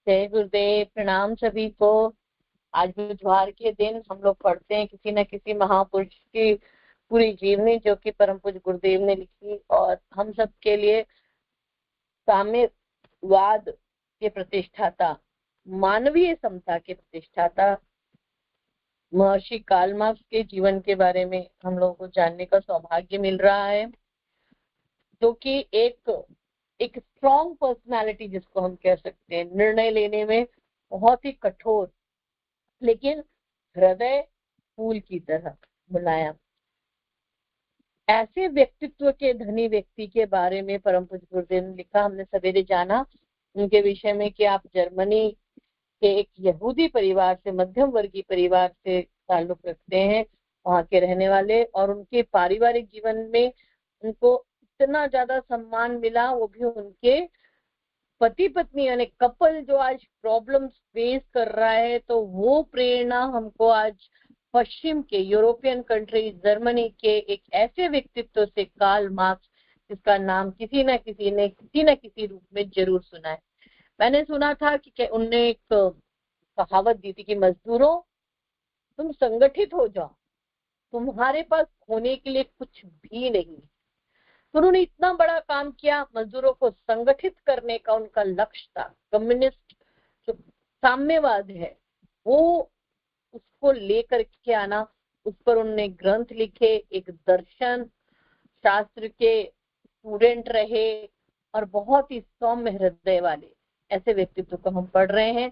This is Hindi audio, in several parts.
जय गुरुदेव। प्रणाम सभी को। आज बुधवार के दिन हम लोग पढ़ते हैं किसी न किसी महापुरुष की पूरी जीवनी, जो कि परम पूज्य गुरुदेव ने लिखी और हम सब के लिए साम्यवाद के प्रतिष्ठाता, मानवीय समता के प्रतिष्ठाता महर्षि कार्ल मार्क्स के जीवन के बारे में हम लोगों को जानने का सौभाग्य मिल रहा है, जो कि एक स्ट्रॉन्ग पर्सनालिटी जिसको हम कह सकते हैं, निर्णय लेने में बहुत ही कठोर लेकिन हृदय फूल की तरह मुलायम, ऐसे व्यक्तित्व के धनी व्यक्ति के बारे में परम पूज्य गुरुदेव ने लिखा। हमने सवेरे जाना उनके विषय में कि आप जर्मनी के एक यहूदी परिवार से, मध्यम वर्गीय परिवार से ताल्लुक रखते हैं, वहां के रहने वाले, और उनके पारिवारिक जीवन में उनको इतना ज्यादा सम्मान मिला, वो भी उनके पति पत्नी यानी कपल जो आज प्रॉब्लम्स फेस कर रहा है, तो वो प्रेरणा हमको आज पश्चिम के यूरोपियन कंट्रीज, जर्मनी के एक ऐसे व्यक्तित्व से, कार्ल मार्क्स, जिसका नाम किसी न किसी ने किसी न किसी रूप में जरूर सुना है। मैंने सुना था कि उनने एक कहावत दी थी कि मजदूरों, तुम संगठित हो जाओ, तुम्हारे पास खोने के लिए कुछ भी नहीं। तो उन्होंने इतना बड़ा काम किया, मजदूरों को संगठित करने का उनका लक्ष्य था। कम्युनिस्ट जो साम्यवाद है वो उसको लेकर के आना, उस पर उन्होंने ग्रंथ लिखे, एक दर्शन शास्त्र के स्टूडेंट रहे और बहुत ही सौम्य हृदय वाले ऐसे व्यक्तित्व को हम पढ़ रहे हैं।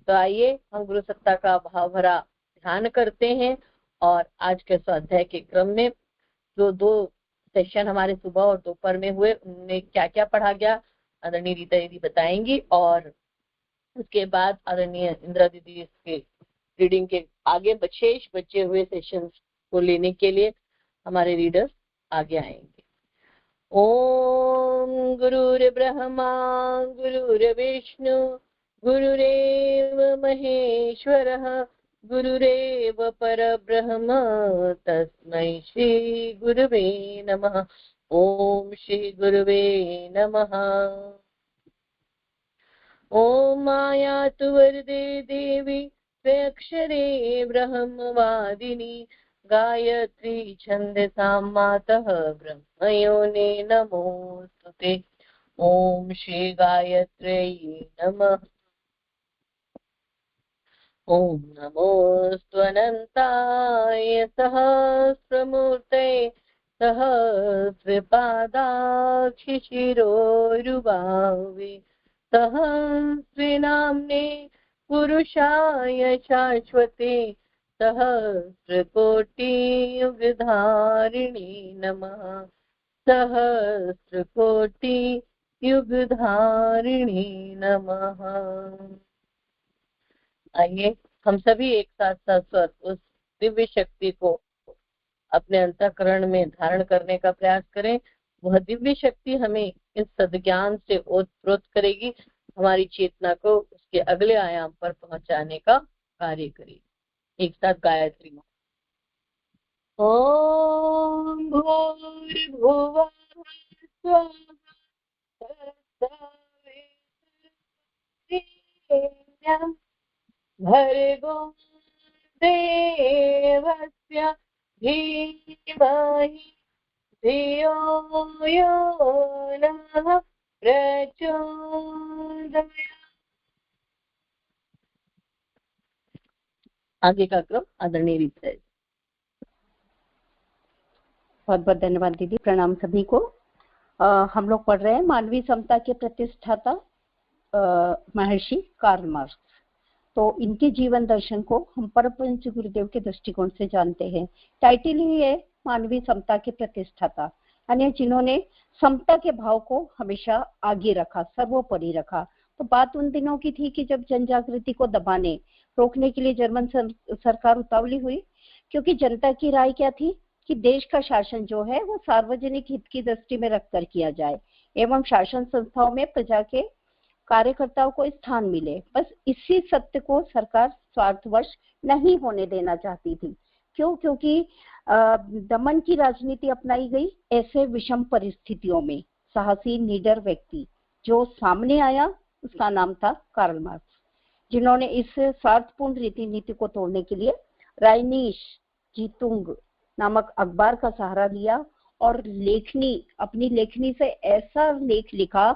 तो आइए हम गुरु सत्ता का भाव भरा ध्यान करते हैं और आज के स्वाध्याय के क्रम में जो दो सेशन हमारे सुबह और दोपहर में हुए, उनमें क्या क्या पढ़ा गया आदरणीय रीता दीदी बताएंगी, और उसके बाद आदरणीय इंदिरा दीदी इसके रीडिंग के आगे बचे हुए सेशंस को लेने के लिए हमारे रीडर्स आगे आएंगे। ओम गुरुर्ब्रह्मा गुरुर्विष्णु गुरुरेव महेश्वरः गुरुरेव परब्रह्म तस्मै श्री गुरुवे नमः। ओम श्री गुरुवे नमः। ओम मायातु वरदे देवी त्र्यक्षरे ब्रह्मवादिनी गायत्री छन्दसां मातः ब्रह्मयोने नमोस्तुते। ओम श्री गायत्र्यै नमः। ओम नमोऽस्तु अनन्ताय सहस्रमूर्ते सहस्रपादाक्षिशिरोरुबावे सहस्रनाम्ने पुरुषाय शाश्वते सहस्रकोटियुगधारिणे नमः। सहस्रकोटियुगधारिणे नमः। आइए हम सभी एक साथ साथ उस दिव्य शक्ति को अपने अंतःकरण में धारण करने का प्रयास करें। वह दिव्य शक्ति हमें इस सद्ज्ञान से ओतप्रोत करेगी, हमारी चेतना को उसके अगले आयाम पर पहुंचाने का कार्य करेगी। एक साथ गायत्री मां। ओम भूर्भुवः स्वः तत्सवितुर्वरेण्यं भर्गो देवस्य धीमहि धियो यो नः प्रचोदयात्। आगे का क्रम आदरणीय रीता है। बहुत बहुत धन्यवाद दीदी। प्रणाम सभी को। हम लोग पढ़ रहे हैं मानवीय समता के प्रतिष्ठाता महर्षि कार्ल मार्क्स। तो इनके जीवन दर्शन को हम परम पूज्य गुरुदेव के दृष्टिकोण से जानते हैं। टाइटल ही है मानवीय समता के प्रतिष्ठाता, यानी जिन्होंने समता के भाव को हमेशा आगे रखा, सर्वोपरि रखा। तो बात उन दिनों की थी कि जब जनजागृति को दबाने रोकने के लिए जर्मन सरकार उतावली हुई, क्योंकि जनता की राय क्या थी कि देश का शासन जो है वो सार्वजनिक हित की दृष्टि में रखकर किया जाए एवं शासन संस्थाओं में प्रजा के कार्यकर्ताओं को स्थान मिले। बस इसी सत्य को सरकार स्वार्थवश नहीं होने देना चाहती थी। क्यों? क्योंकि दमन की राजनीति अपनाई गई। ऐसे विषम परिस्थितियों में साहसी निडर व्यक्ति जो सामने आया उसका नाम था कार्ल मार्क्स। जिन्होंने इस स्वार्थपूर्ण रीति नीति को तोड़ने के लिए राइनिश जीतुंग नामक अखबार का सहारा लिया और अपनी लेखनी से ऐसा लेख लिखा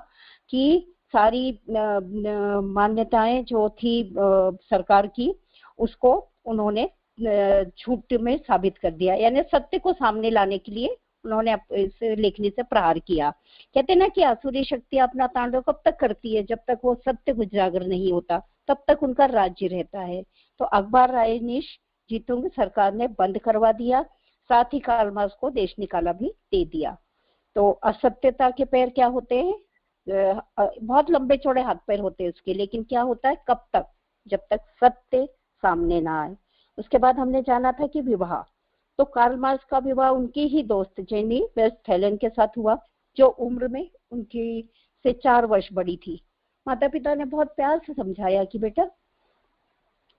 कि सारी मान्यताएं जो थी सरकार की, उसको उन्होंने झूठ में साबित कर दिया, यानी सत्य को सामने लाने के लिए उन्होंने इस लेखनी से प्रहार किया। कहते ना कि आसुरी शक्ति अपना तांडव कब तक करती है, जब तक वो सत्य उजागर नहीं होता तब तक उनका राज्य रहता है। तो अखबार राइनिश जीतुंग सरकार ने बंद करवा दिया, साथ ही कार्ल मार्क्स को देश निकाला भी दे दिया। तो असत्यता के पैर क्या होते हैं, बहुत लंबे चौड़े हाथ पैर होते हैं उसके, लेकिन क्या होता है, कब तक, जब तक सत्य सामने ना आए। उसके बाद हमने जाना था कि विवाह, तो कार्ल मार्क्स का विवाह उनकी ही दोस्त जेनी वेस्टफैलन के साथ हुआ, जो उम्र में उनकी से 4 वर्ष बड़ी थी। माता पिता ने बहुत प्यार से समझाया कि बेटा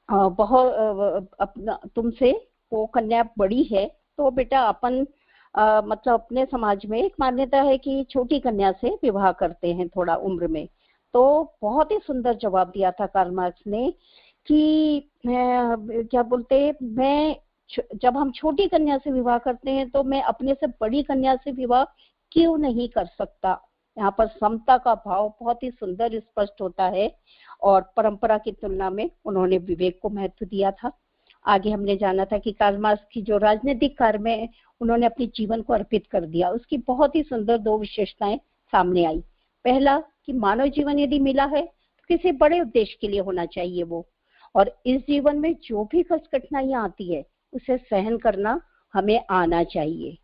बहुत अपना तुमसे वो कन्या बड़ी है, तो बेटा अपन मतलब अपने समाज में एक मान्यता है कि छोटी कन्या से विवाह करते हैं थोड़ा उम्र में। तो बहुत ही सुंदर जवाब दिया था कार्ल मार्क्स ने कि क्या बोलते, मैं जब हम छोटी कन्या से विवाह करते हैं तो मैं अपने से बड़ी कन्या से विवाह क्यों नहीं कर सकता। यहाँ पर समता का भाव बहुत ही सुंदर स्पष्ट होता है और परंपरा की तुलना में उन्होंने विवेक को महत्व दिया था। आगे हमने जाना था कि कार्ल मार्क्स की जो राजनीतिक कार्य में उन्होंने अपने जीवन को अर्पित कर दिया, उसकी बहुत ही सुंदर 2 विशेषताएं सामने आई। पहला कि मानव जीवन यदि मिला है तो किसी बड़े उद्देश्य के लिए होना चाहिए वो, और इस जीवन में जो भी कष्ट कठिनाइयां आती है उसे सहन करना हमें आना चाहिए।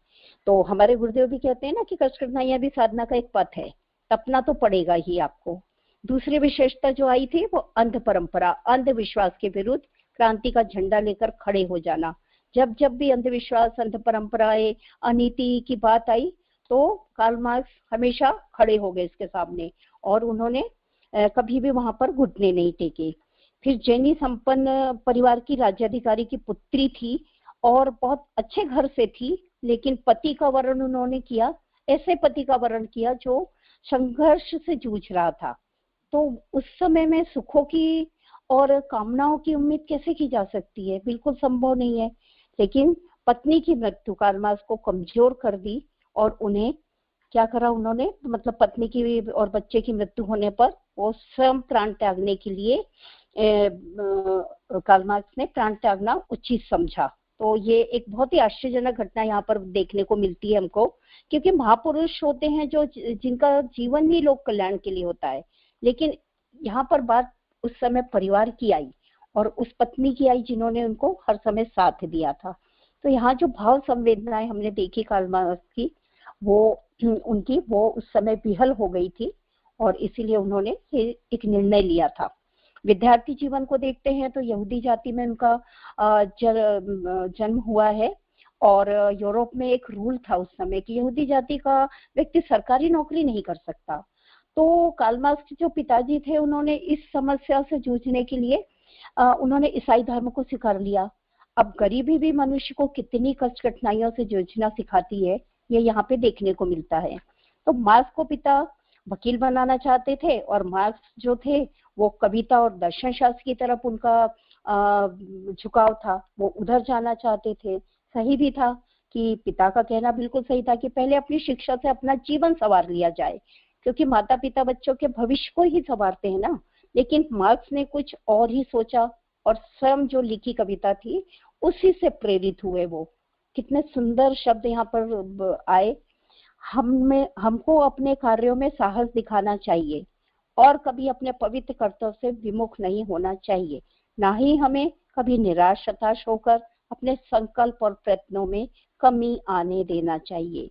तो हमारे गुरुदेव भी कहते हैं ना कि कष्ट कठिनाइयां भी साधना का एक पथ है, तपना तो पड़ेगा ही आपको। दूसरी विशेषता जो आई थी वो अंध परंपरा, अंधविश्वास के विरुद्ध क्रांति का झंडा लेकर खड़े हो जाना। जब जब भी अंधविश्वास, अंध परंपराएं, अनीति की बात आई तो कार्ल मार्क्स हमेशा खड़े हो गए इसके सामने और उन्होंने कभी भी वहां पर घुटने नहीं टेके। फिर जैनी संपन्न परिवार की राज्याधिकारी की पुत्री थी और बहुत अच्छे घर से थी, लेकिन पति का वर्ण उन्होंने किया, ऐसे पति का वर्ण किया जो संघर्ष से जूझ रहा था। तो उस समय में सुखों की और कामनाओं की उम्मीद कैसे की जा सकती है, बिल्कुल संभव नहीं है। लेकिन पत्नी की मृत्यु कार्ल मार्क्स को कमजोर कर दी और उन्हें क्या करा उन्होंने, मतलब पत्नी की और बच्चे की मृत्यु होने पर वो स्वयं प्राण त्यागने के लिए कार्ल मार्क्स ने प्राण त्यागना उचित समझा। तो ये एक बहुत ही आश्चर्यजनक घटना यहाँ पर देखने को मिलती है हमको, क्योंकि महापुरुष होते हैं जो जिनका जीवन ही लोक कल्याण के लिए होता है, लेकिन यहाँ पर बात उस समय परिवार की आई और उस पत्नी की आई जिन्होंने उनको हर समय साथ दिया था। तो यहाँ जो भाव संवेदनाएं हमने देखी कार्ल मार्क्स की, वो उनकी वो उस समय विहल हो गई थी और इसीलिए उन्होंने एक निर्णय लिया था। विद्यार्थी जीवन को देखते हैं तो यहूदी जाति में उनका जन्म हुआ है और यूरोप में एक रूल था उस समय कि यहूदी जाति का व्यक्ति सरकारी नौकरी नहीं कर सकता। तो कार्ल मार्क्स के जो पिताजी थे उन्होंने इस समस्या से जूझने के लिए उन्होंने ईसाई धर्म को स्वीकार लिया। अब गरीबी भी मनुष्य को कितनी कष्ट कठिनाइयों से जूझना सिखाती है, ये यहाँ पे देखने को मिलता है। तो मार्क्स को पिता वकील बनाना चाहते थे और मार्क्स जो थे वो कविता और दर्शन शास्त्र की तरफ उनका झुकाव था, वो उधर जाना चाहते थे। सही भी था कि पिता का कहना बिल्कुल सही था कि पहले अपनी शिक्षा से अपना जीवन संवार लिया जाए, क्योंकि माता पिता बच्चों के भविष्य को ही संवारते हैं ना। लेकिन मार्क्स ने कुछ और ही सोचा और स्वयं जो लिखी कविता थी उसी से प्रेरित हुए। वो कितने सुंदर शब्द यहाँ पर आए, हमको अपने कार्यों में साहस दिखाना चाहिए और कभी अपने पवित्र कर्तव्य से विमुख नहीं होना चाहिए, ना ही हमें कभी निराश हताश होकर अपने संकल्प और प्रयत्नों में कमी आने देना चाहिए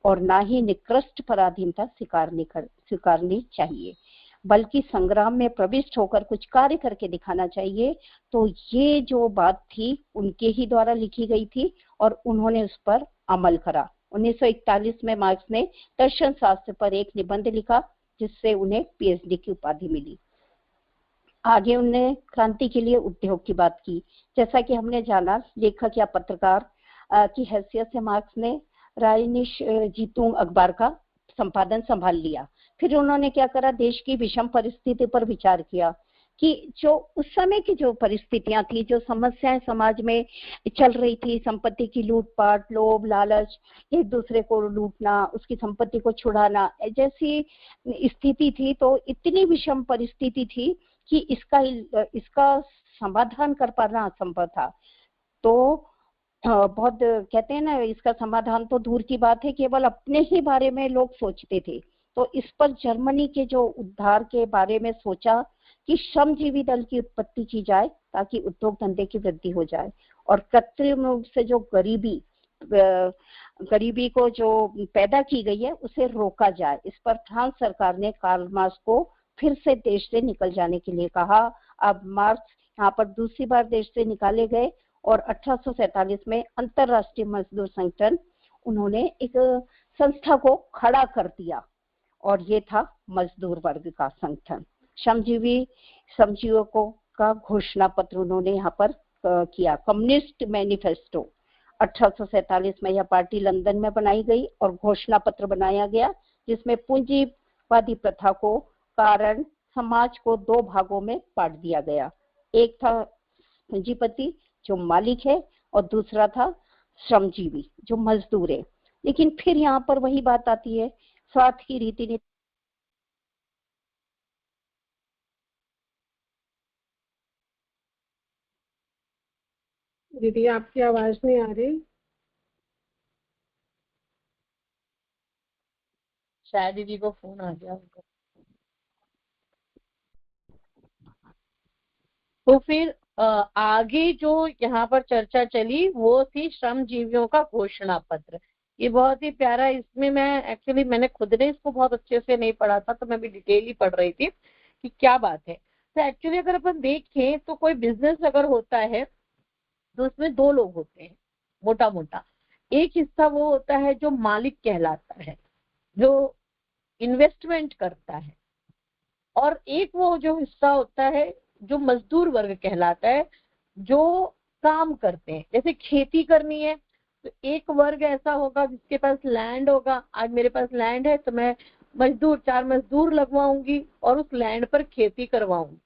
और ना ही निकृष्ट पराधीनता स्वीकारनी चाहिए, बल्कि संग्राम में प्रविष्ट होकर कुछ कार्य करके दिखाना चाहिए। तो ये जो बात थी उनके ही द्वारा लिखी गई थी और उन्होंने उस पर अमल करा। 1941 में मार्क्स ने दर्शन शास्त्र पर एक निबंध लिखा जिससे उन्हें पीएचडी की उपाधि मिली। आगे उन्होंने क्रांति के लिए उद्योग की बात की। जैसा कि हमने जाना, लेखक या पत्रकार की हैसियत से मार्क्स ने राइनिश जीतुंग अखबार का संपादन संभाल लिया। फिर उन्होंने क्या करा, देश की विषम परिस्थिति पर विचार किया कि जो उस समय की जो परिस्थितियां थी, जो समस्याएं समाज में चल रही थी, संपत्ति की लूटपाट, लोभ, लालच, एक दूसरे को लूटना, उसकी संपत्ति को छुड़ाना, जैसी स्थिति थी, तो इतनी विषम परिस्थिति थी कि इसका समाधान कर पाना असंभव था। तो बहुत कहते हैं ना, इसका समाधान तो दूर की बात है, केवल अपने ही बारे में लोग सोचते थे। तो इस पर जर्मनी के जो उद्धार के बारे में सोचा कि श्रमजीवी दल की उत्पत्ति की जाए ताकि उद्योग धंधे की वृद्धि हो जाए और कृत्रिम रूप से जो गरीबी को जो पैदा की गई है उसे रोका जाए। इस पर फ्रांस सरकार ने कार्ल मार्क्स को फिर से देश से निकल जाने के लिए कहा। अब मार्क्स यहाँ पर दूसरी बार देश से निकाले गए और 1847 में अंतरराष्ट्रीय मजदूर संगठन, उन्होंने एक संस्था को खड़ा कर दिया और ये था मजदूर वर्ग का संगठन। श्रमजीवियों को का घोषणा पत्र उन्होंने यहाँ पर किया, कम्युनिस्ट मैनिफेस्टो। 1847 में यह पार्टी लंदन में बनाई गई और घोषणा पत्र बनाया गया जिसमें पूंजीवादी प्रथा को कारण समाज को दो भागों में बांट दिया गया। एक था पूंजीपति जो मालिक है और दूसरा था श्रमजीवी जो मजदूर है। लेकिन फिर यहाँ पर वही बात आती है, स्वार्थ की रीति नीति। दीदी आपकी आवाज नहीं आ रही। शायद दीदी को फोन आ गया उनको। तो फिर आगे जो यहाँ पर चर्चा चली वो थी श्रमजीवियों का घोषणा पत्र। ये बहुत ही प्यारा, इसमें मैंने खुद ने इसको बहुत अच्छे से नहीं पढ़ा था, तो मैं भी डिटेल ही पढ़ रही थी कि क्या बात है। तो एक्चुअली अगर अपन देखें तो कोई बिजनेस अगर होता है तो उसमें दो लोग होते हैं मोटा मोटा। एक हिस्सा वो होता है जो मालिक कहलाता है, जो इन्वेस्टमेंट करता है, और एक वो जो हिस्सा होता है जो मजदूर वर्ग कहलाता है, जो काम करते हैं। जैसे खेती करनी है तो एक वर्ग ऐसा होगा जिसके पास लैंड होगा। आज मेरे पास लैंड है तो मैं चार मजदूर लगवाऊंगी और उस लैंड पर खेती करवाऊंगी।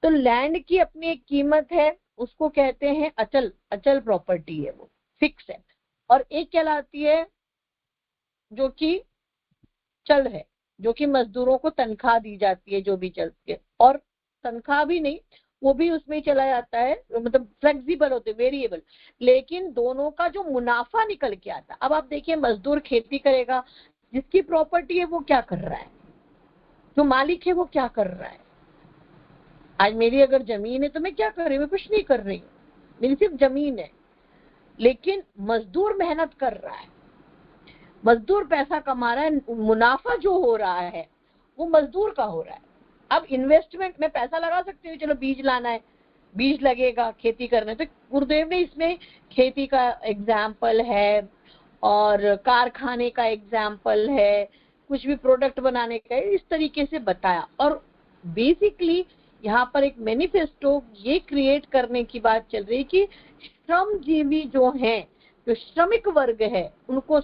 तो लैंड की अपनी एक कीमत है, उसको कहते हैं अचल प्रॉपर्टी है, वो फिक्स है। और एक कहलाती है जो कि चल है, जो कि मजदूरों को तनख्वाह दी जाती है जो भी चलती है, और तनख्वाह भी नहीं, वो भी उसमें ही चला जाता है, मतलब फ्लेक्सिबल होते, वेरिएबल, लेकिन दोनों का जो मुनाफा निकल के आता है। अब आप देखिए, मजदूर खेती करेगा, जिसकी प्रॉपर्टी है वो क्या कर रहा है, जो मालिक है वो क्या कर रहा है। आज मेरी अगर जमीन है तो मैं क्या कर रही हूँ, मैं कुछ नहीं कर रही हूँ, मेरी सिर्फ जमीन है। लेकिन मजदूर मेहनत कर रहा है, मजदूर पैसा कमा रहा है, मुनाफा जो हो रहा है वो मजदूर का हो रहा है। अब इन्वेस्टमेंट में पैसा लगा सकते हो, चलो बीज लाना है, बीज लगेगा, खेती करना है, तो गुरुदेव ने इसमें खेती का एग्जाम्पल है और कारखाने का एग्जाम्पल है, कुछ भी प्रोडक्ट बनाने का, इस तरीके से बताया। और बेसिकली यहाँ पर एक मैनिफेस्टो ये क्रिएट करने की बात चल रही कि श्रमजीवी जो हैं, जो श्रमिक वर्ग है, उनको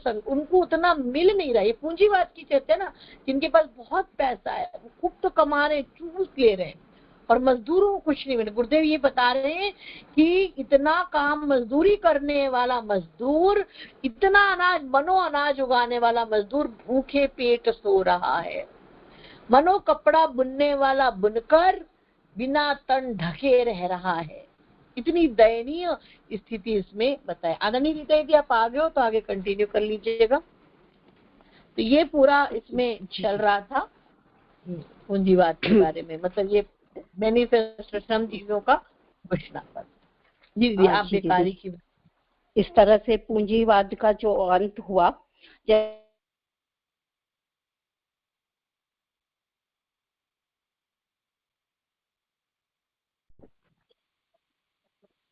उतना मिल नहीं रहा है। पूंजीवाद की चर्चा है ना, जिनके पास बहुत पैसा है वो खूब तो कमा रहे, चूस ले रहे हैं, और मजदूरों को कुछ नहीं मिले। गुरुदेव ये बता रहे हैं कि इतना काम मजदूरी करने वाला मजदूर, इतना अनाज मनो अनाज उगाने वाला मजदूर भूखे पेट सो रहा है। मनो कपड़ा बुनने वाला बुनकर बिना तन ढके रह रहा है। इतनी दयनीय स्थिति इसमें बताए। आदरणीय रीता यदि आप आगे हो तो आगे कंटिन्यू कर लीजिएगा। तो ये पूरा इसमें चल रहा था पूंजीवाद के बारे में, मतलब ये मैनिफेस्टो श्रमजीवियों का घोषणा पत्र। जी दीदी, आप बेकारी की इस तरह से पूंजीवाद का जो अंत हुआ,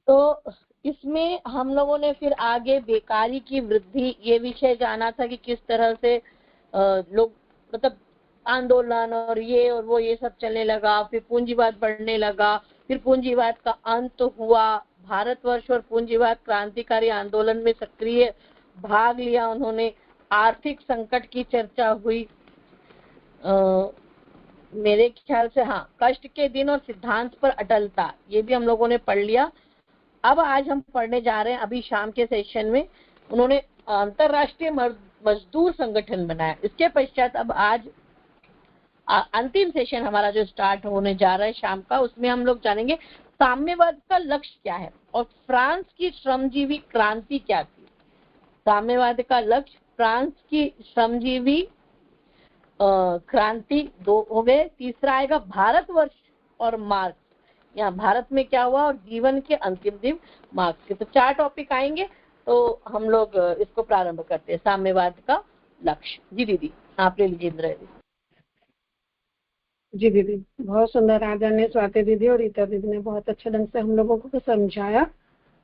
तो इसमें हम लोगों ने फिर आगे बेकारी की वृद्धि ये विषय जाना था कि किस तरह से लोग, मतलब आंदोलन और ये और वो ये सब चलने लगा, फिर पूंजीवाद बढ़ने लगा, फिर पूंजीवाद का अंत हुआ। भारतवर्ष और पूंजीवाद क्रांतिकारी आंदोलन में सक्रिय भाग लिया उन्होंने। आर्थिक संकट की चर्चा हुई, मेरे ख्याल से हाँ, कष्ट के दिन और सिद्धांत पर अटलता, ये भी हम लोगों ने पढ़ लिया। अब आज हम पढ़ने जा रहे हैं, अभी शाम के सेशन में उन्होंने अंतरराष्ट्रीय मजदूर संगठन बनाया। इसके पश्चात अब आज अंतिम सेशन हमारा जो स्टार्ट होने जा रहा है शाम का, उसमें हम लोग जानेंगे साम्यवाद का लक्ष्य क्या है और फ्रांस की श्रमजीवी क्रांति क्या थी। साम्यवाद का लक्ष्य, फ्रांस की श्रमजीवी क्रांति, दो हो गए। तीसरा आएगा भारतवर्ष और मार्क्स, यहाँ भारत में क्या हुआ और जीवन के अंतिम दिन मार्क्स के। तो 4 टॉपिक आएंगे, तो हम लोग इसको प्रारंभ करते हैं। साम्यवाद का लक्ष्य। जी दीदी आप ले लीजिए। इंदिरा दीदी। जी दीदी, बहुत सुंदर आदरणीय स्वाति दीदी और रीता दीदी ने बहुत अच्छे ढंग से हम लोगों को समझाया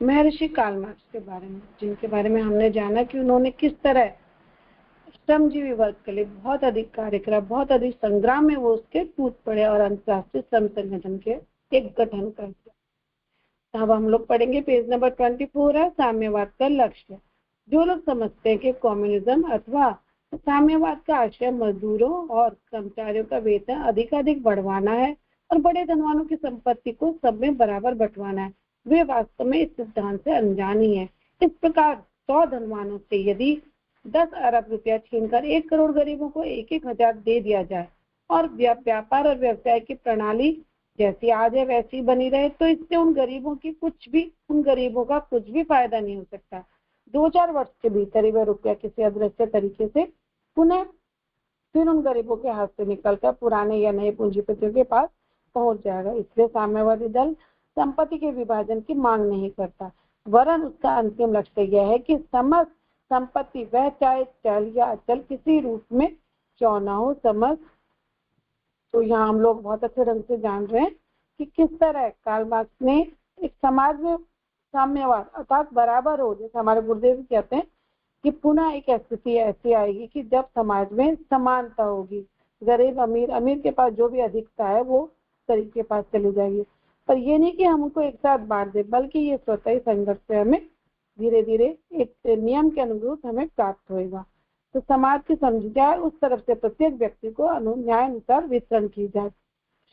महर्षि कार्ल मार्क्स के बारे में, जिनके बारे में हमने जाना कि उन्होंने किस तरह श्रमजीवी वर्ग के लिए बहुत अधिक कार्य करा, बहुत अधिक संग्राम में वो उसके टूट पड़े और अंतर्राष्ट्रीय श्रम संगठन के एक गठन कर दिया। अब हम लोग पढ़ेंगे पेज नंबर 24 है, साम्यवाद का लक्ष्य। जो लोग समझते हैं कि कम्युनिज्म अथवा साम्यवाद का आशय मजदूरों और कर्मचारियों का वेतन अधिकाधिक बढ़वाना है और बड़े धनवानों की संपत्ति को सब में बराबर बंटवाना है, वे वास्तव में इस सिद्धांत से अनजान ही है। इस प्रकार 100 धनवानों से यदि 10 अरब रुपया छीनकर 1 करोड़ गरीबों को 1-1 हजार दे दिया जाए और व्यापार और व्यवसाय की प्रणाली जैसी आज है वैसी बनी रहे, तो इससे उन गरीबों का कुछ भी फायदा नहीं हो सकता। 2-4 वर्ष के भीतर ही वह रुपया किसी अदृश्य तरीके से पुनः फिर उन गरीबों के हाथ से निकलकर पुराने या नए पूंजीपतियों के पास पहुंच जाएगा। इसलिए साम्यवादी दल संपत्ति के विभाजन की मांग नहीं करता, वरन उसका अंतिम लक्ष्य यह है कि समस्त संपत्ति, वह चाहे चल या अचल, किसी रूप में क्यों न हो, समस्त। तो यहाँ हम लोग बहुत अच्छे ढंग से जान रहे हैं कि किस तरह कार्ल मार्क्स ने एक समाज में साम्यवाद अर्थात बराबर हो, जैसे हमारे गुरुदेव कहते हैं कि पुनः एक स्थिति ऐसी आएगी कि जब समाज में समानता होगी, गरीब अमीर के पास जो भी अधिकता है वो गरीब के पास चली जाएगी। पर ये नहीं कि हम उनको एक साथ बांट दे, बल्कि ये स्वतः ही संघर्ष से हमें धीरे धीरे एक नियम के अनुरूप हमें प्राप्त होगा। तो समाज की समझी जाए, उस तरफ से प्रत्येक व्यक्ति को न्याय अनुसार वितरण की जाए।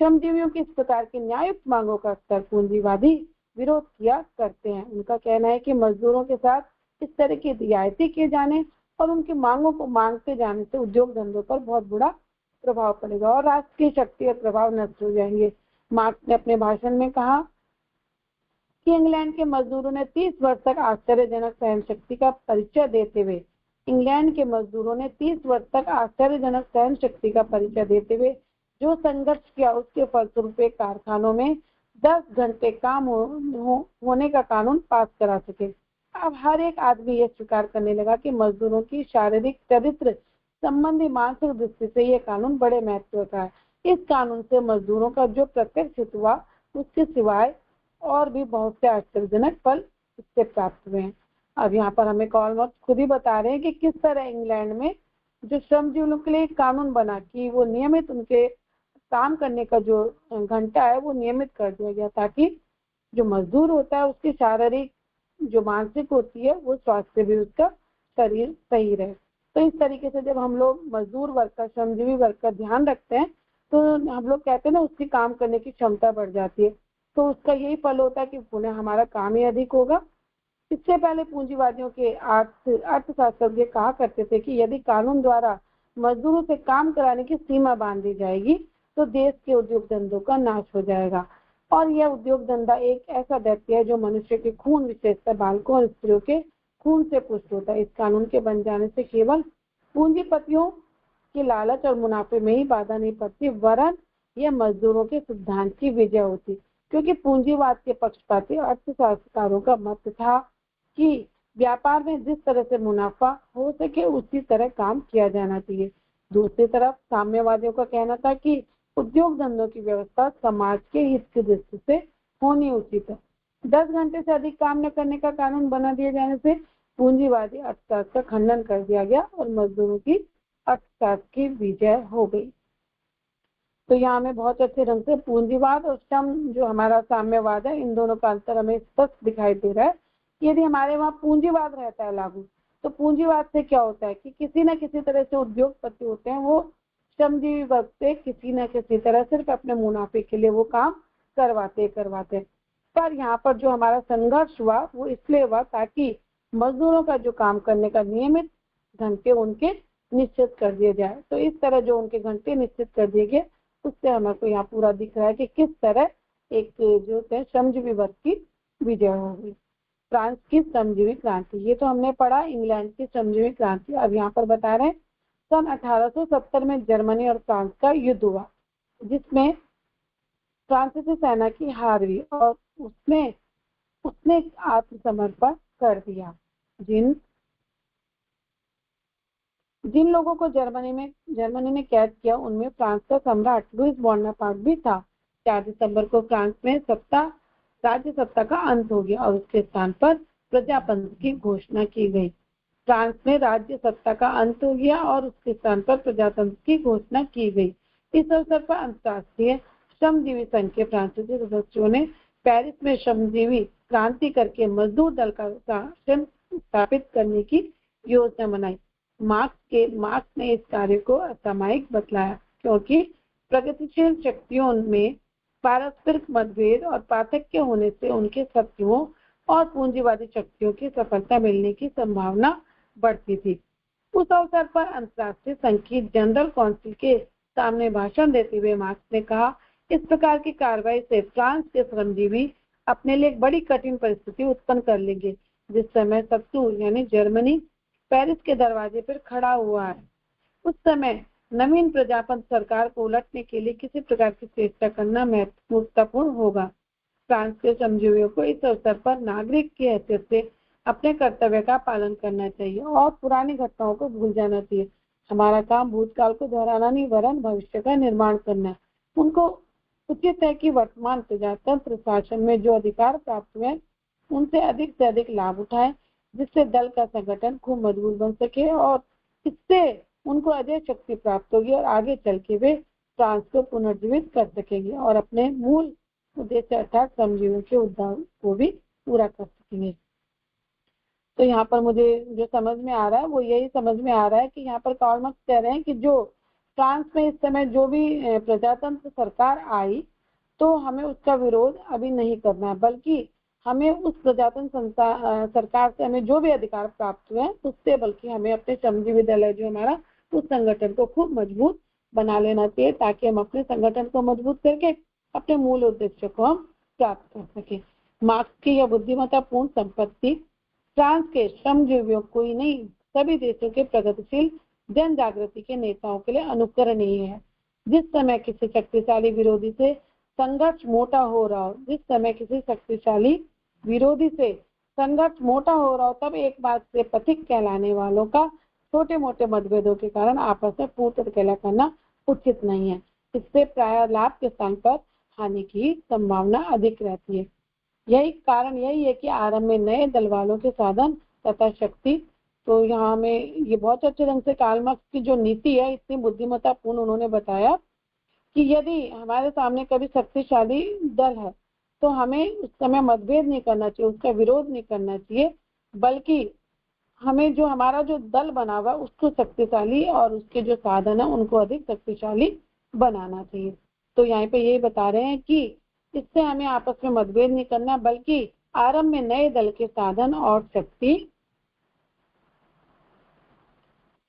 श्रमजीवियों की इस प्रकार की न्यायुक्त मांगों का अक्सर पूंजीवादी विरोध किया करते हैं। उनका कहना है कि मजदूरों के साथ इस तरह की रियायतें किए जाने और उनकी मांगों को मांगते जाने से उद्योग धंधों पर बहुत बुरा प्रभाव पड़ेगा और राष्ट्र की शक्ति और प्रभाव नष्ट हो जाएंगे। मार्क्स ने अपने भाषण में कहा कि इंग्लैंड के मजदूरों ने 30 वर्ष तक आश्चर्यजनक सहनशक्ति का परिचय देते हुए जो संघर्ष किया, उसके फलस्वरूप कारखानों में 10 घंटे काम होने का कानून पास करा सके। अब हर एक आदमी यह स्वीकार करने लगा कि मजदूरों की शारीरिक चरित्र संबंधी मानसिक दृष्टि से यह कानून बड़े महत्व का है। इस कानून से मजदूरों का जो प्रत्यक्ष हित हुआ, उसके सिवाय और भी बहुत से आश्चर्यजनक फल इससे प्राप्त हुए हैं। अब यहाँ पर हमें कार्ल मार्क्स खुद ही बता रहे हैं कि किस तरह इंग्लैंड में जो श्रमजीवियों के लिए कानून बना कि वो नियमित उनके काम करने का जो घंटा है वो नियमित कर दिया गया, ताकि जो मजदूर होता है उसकी शारीरिक जो मानसिक होती है वो स्वास्थ्य भी उसका शरीर सही रहे। तो इस तरीके से जब हम लोग मजदूर वर्ग का, श्रमजीवी वर्ग का ध्यान रखते हैं तो हम लोग कहते हैं ना, उसकी काम करने की क्षमता बढ़ जाती है। तो उसका यही फल होता है कि पुनः हमारा काम ही अधिक होगा। इससे पहले पूंजीवादियों के अर्थशास्त्रज्ञ कहा करते थे कि यदि कानून द्वारा मजदूरों से काम कराने की सीमा बांध दी जाएगी तो देश के उद्योग धंधों का नाश हो जाएगा। और यह उद्योग धंधा एक ऐसा दैत्य है जो मनुष्य के खून, विशेषकर बालकों और स्त्रियों के खून से पुष्ट होता है। इस कानून के बन जाने से केवल पूंजीपतियों के लालच और मुनाफे में ही बाधा नहीं पड़ती, वरन यह मजदूरों के सिद्धांत की विजय होती, क्योंकि पूंजीवाद के पक्षपाती अर्थशास्त्रकारों का मत था कि व्यापार में जिस तरह से मुनाफा हो सके उसी तरह काम किया जाना चाहिए। दूसरी तरफ साम्यवादियों का कहना था कि उद्योग धंधों की व्यवस्था समाज के हित की दृष्टि से होनी उचित है। 10 घंटे से अधिक काम न करने का कानून बना दिए जाने से पूंजीवादी अर्थशास्त्र का खंडन कर दिया गया और मजदूरों की अर्थशास्त्र की विजय हो गई। तो यहाँ हमें बहुत अच्छे ढंग से पूंजीवाद और श्रम जो हमारा साम्यवाद है, इन दोनों का अंतर हमें स्पष्ट दिखाई दे रहा है। यदि हमारे वहाँ पूंजीवाद रहता है लागू, तो पूंजीवाद से क्या होता है कि किसी न किसी तरह से उद्योगपति होते हैं वो श्रमजीवी वर्ग से किसी न किसी तरह सिर्फ अपने मुनाफे के लिए वो काम करवाते। पर यहाँ पर जो हमारा संघर्ष हुआ वो इसलिए हुआ ताकि मजदूरों का जो काम करने का नियमित घंटे उनके निश्चित कर दिए जाए। तो इस तरह जो उनके घंटे निश्चित कर दिए गए उससे हमको यहाँ पूरा दिख रहा है कि किस तरह एक जो है श्रमजीवी वर्ग की विजय हो गई। फ्रांस की श्रमजीवी क्रांति, ये तो हमने पढ़ा इंग्लैंड की श्रमजीवी क्रांति। अब यहाँ पर बता रहे हैं सन 1870 में जर्मनी और फ्रांस का युद्ध हुआ जिसमें फ्रांसीसी सेना की हार हुई और उसने आत्मसमर्पण कर दिया। जिन लोगों को जर्मनी ने कैद किया उनमें फ्रांस का सम्राट लुईस बोनापार्ट भी था। 4 दिसंबर को फ्रांस में राज्य सत्ता का अंत हो गया और उसके स्थान पर प्रजातंत्र की घोषणा की गई। फ्रांस में राज्य सत्ता का अंत हो गया और उसके स्थान पर प्रजातंत्र की घोषणा की गई। इस अवसर पर अंतर्राष्ट्रीय श्रमजीवी संघ के फ्रांसीसी सदस्यों ने पेरिस में श्रमजीवी क्रांति करके मजदूर दल का शासन स्थापित करने की योजना बनाई। मार्क्स ने इस कार्य को असामयिक बतलाया क्योंकि प्रगतिशील शक्तियों में पारस्परिक मतभेद और पार्थक्य होने से उनके शत्रुओं और पूंजीवादी शक्तियों की सफलता मिलने की संभावना बढ़ती थी। उस अवसर पर अंतर्राष्ट्रीय संघ की जनरल काउंसिल के सामने भाषण देते हुए मार्क्स ने कहा, इस प्रकार की कार्रवाई से फ्रांस के श्रमजीवी अपने लिए एक बड़ी कठिन परिस्थिति उत्पन्न कर लेंगे। जिस समय शत्रु यानी जर्मनी पेरिस के दरवाजे पर खड़ा हुआ है, उस समय नवीन प्रजातंत्र सरकार को उलटने के लिए किसी प्रकार की चेष्टा करना महत्वपूर्ण होगा। फ्रांस के श्रमजीवियों को इस अवसर पर नागरिक की हैसियत से अपने कर्तव्य का पालन करना चाहिए और पुरानी घटनाओं को भूल जाना चाहिए। हमारा काम भूतकाल को दोहराना नहीं वरन भविष्य का निर्माण करना है। उनको उचित है कि वर्तमान प्रजातंत्र शासन में जो अधिकार प्राप्त हुए उनसे अधिक से अधिक लाभ उठाएं, जिससे दल का संगठन खूब मजबूत बन सके और इससे उनको अजय शक्ति प्राप्त होगी और आगे चल के वे फ्रांस को पुनर्जीवित कर सकेंगे और अपने मूल उद्देश्य अर्थात श्रमजीवियों के उद्देश्य को भी पूरा कर सकेंगे। तो यहाँ पर मुझे जो समझ में आ रहा है वो यही समझ में आ रहा है कि यहाँ पर कार्ल मार्क्स कह रहे हैं कि जो फ्रांस में इस समय जो भी प्रजातंत्र सरकार आई तो हमें उसका विरोध अभी नहीं करना है, बल्कि हमें उस प्रजातंत्र सरकार से हमें जो भी अधिकार प्राप्त हुए हैं उससे बल्कि हमें अपने श्रमजीवी दल है जो हमारा उस संगठन को खूब मजबूत बना लेना चाहिए ताकि हम अपने संगठन को मजबूत करके अपने मूल उद्देश्य को हम प्राप्त कर सके। मार्क्स की यह बुद्धिमत्तापूर्ण संपत्ति फ्रांस के श्रमजीवियों को ही नहीं सभी देशों के प्रगतिशील जन जागृति के नेताओं के लिए अनुकरणीय है। जिस समय किसी शक्तिशाली विरोधी से संघर्ष मोटा हो रहा हो तब एक बात से पथिक कहलाने वालों का छोटे मोटे मतभेदों के कारण आपस में पूर्ण कहला करना उचित नहीं है। इससे प्राय लाभ के स्थान पर हानि की संभावना अधिक रहती है। यही है कि आरंभ में नए दल वालों के साधन तथा शक्ति। तो यहाँ में ये बहुत अच्छे ढंग से कार्ल मार्क्स की जो नीति है इतनी बुद्धिमत्तापूर्ण उन्होंने बताया कि यदि हमारे सामने कभी शक्तिशाली दल है तो हमें उस समय मतभेद नहीं करना चाहिए, उसका विरोध नहीं करना चाहिए, बल्कि हमें जो हमारा जो दल बना हुआ उसको शक्तिशाली और उसके जो साधन है उनको अधिक शक्तिशाली बनाना चाहिए। तो यहाँ पे यही बता रहे हैं कि इससे हमें आपस में मतभेद नहीं करना बल्कि आरंभ में नए दल के साधन और शक्ति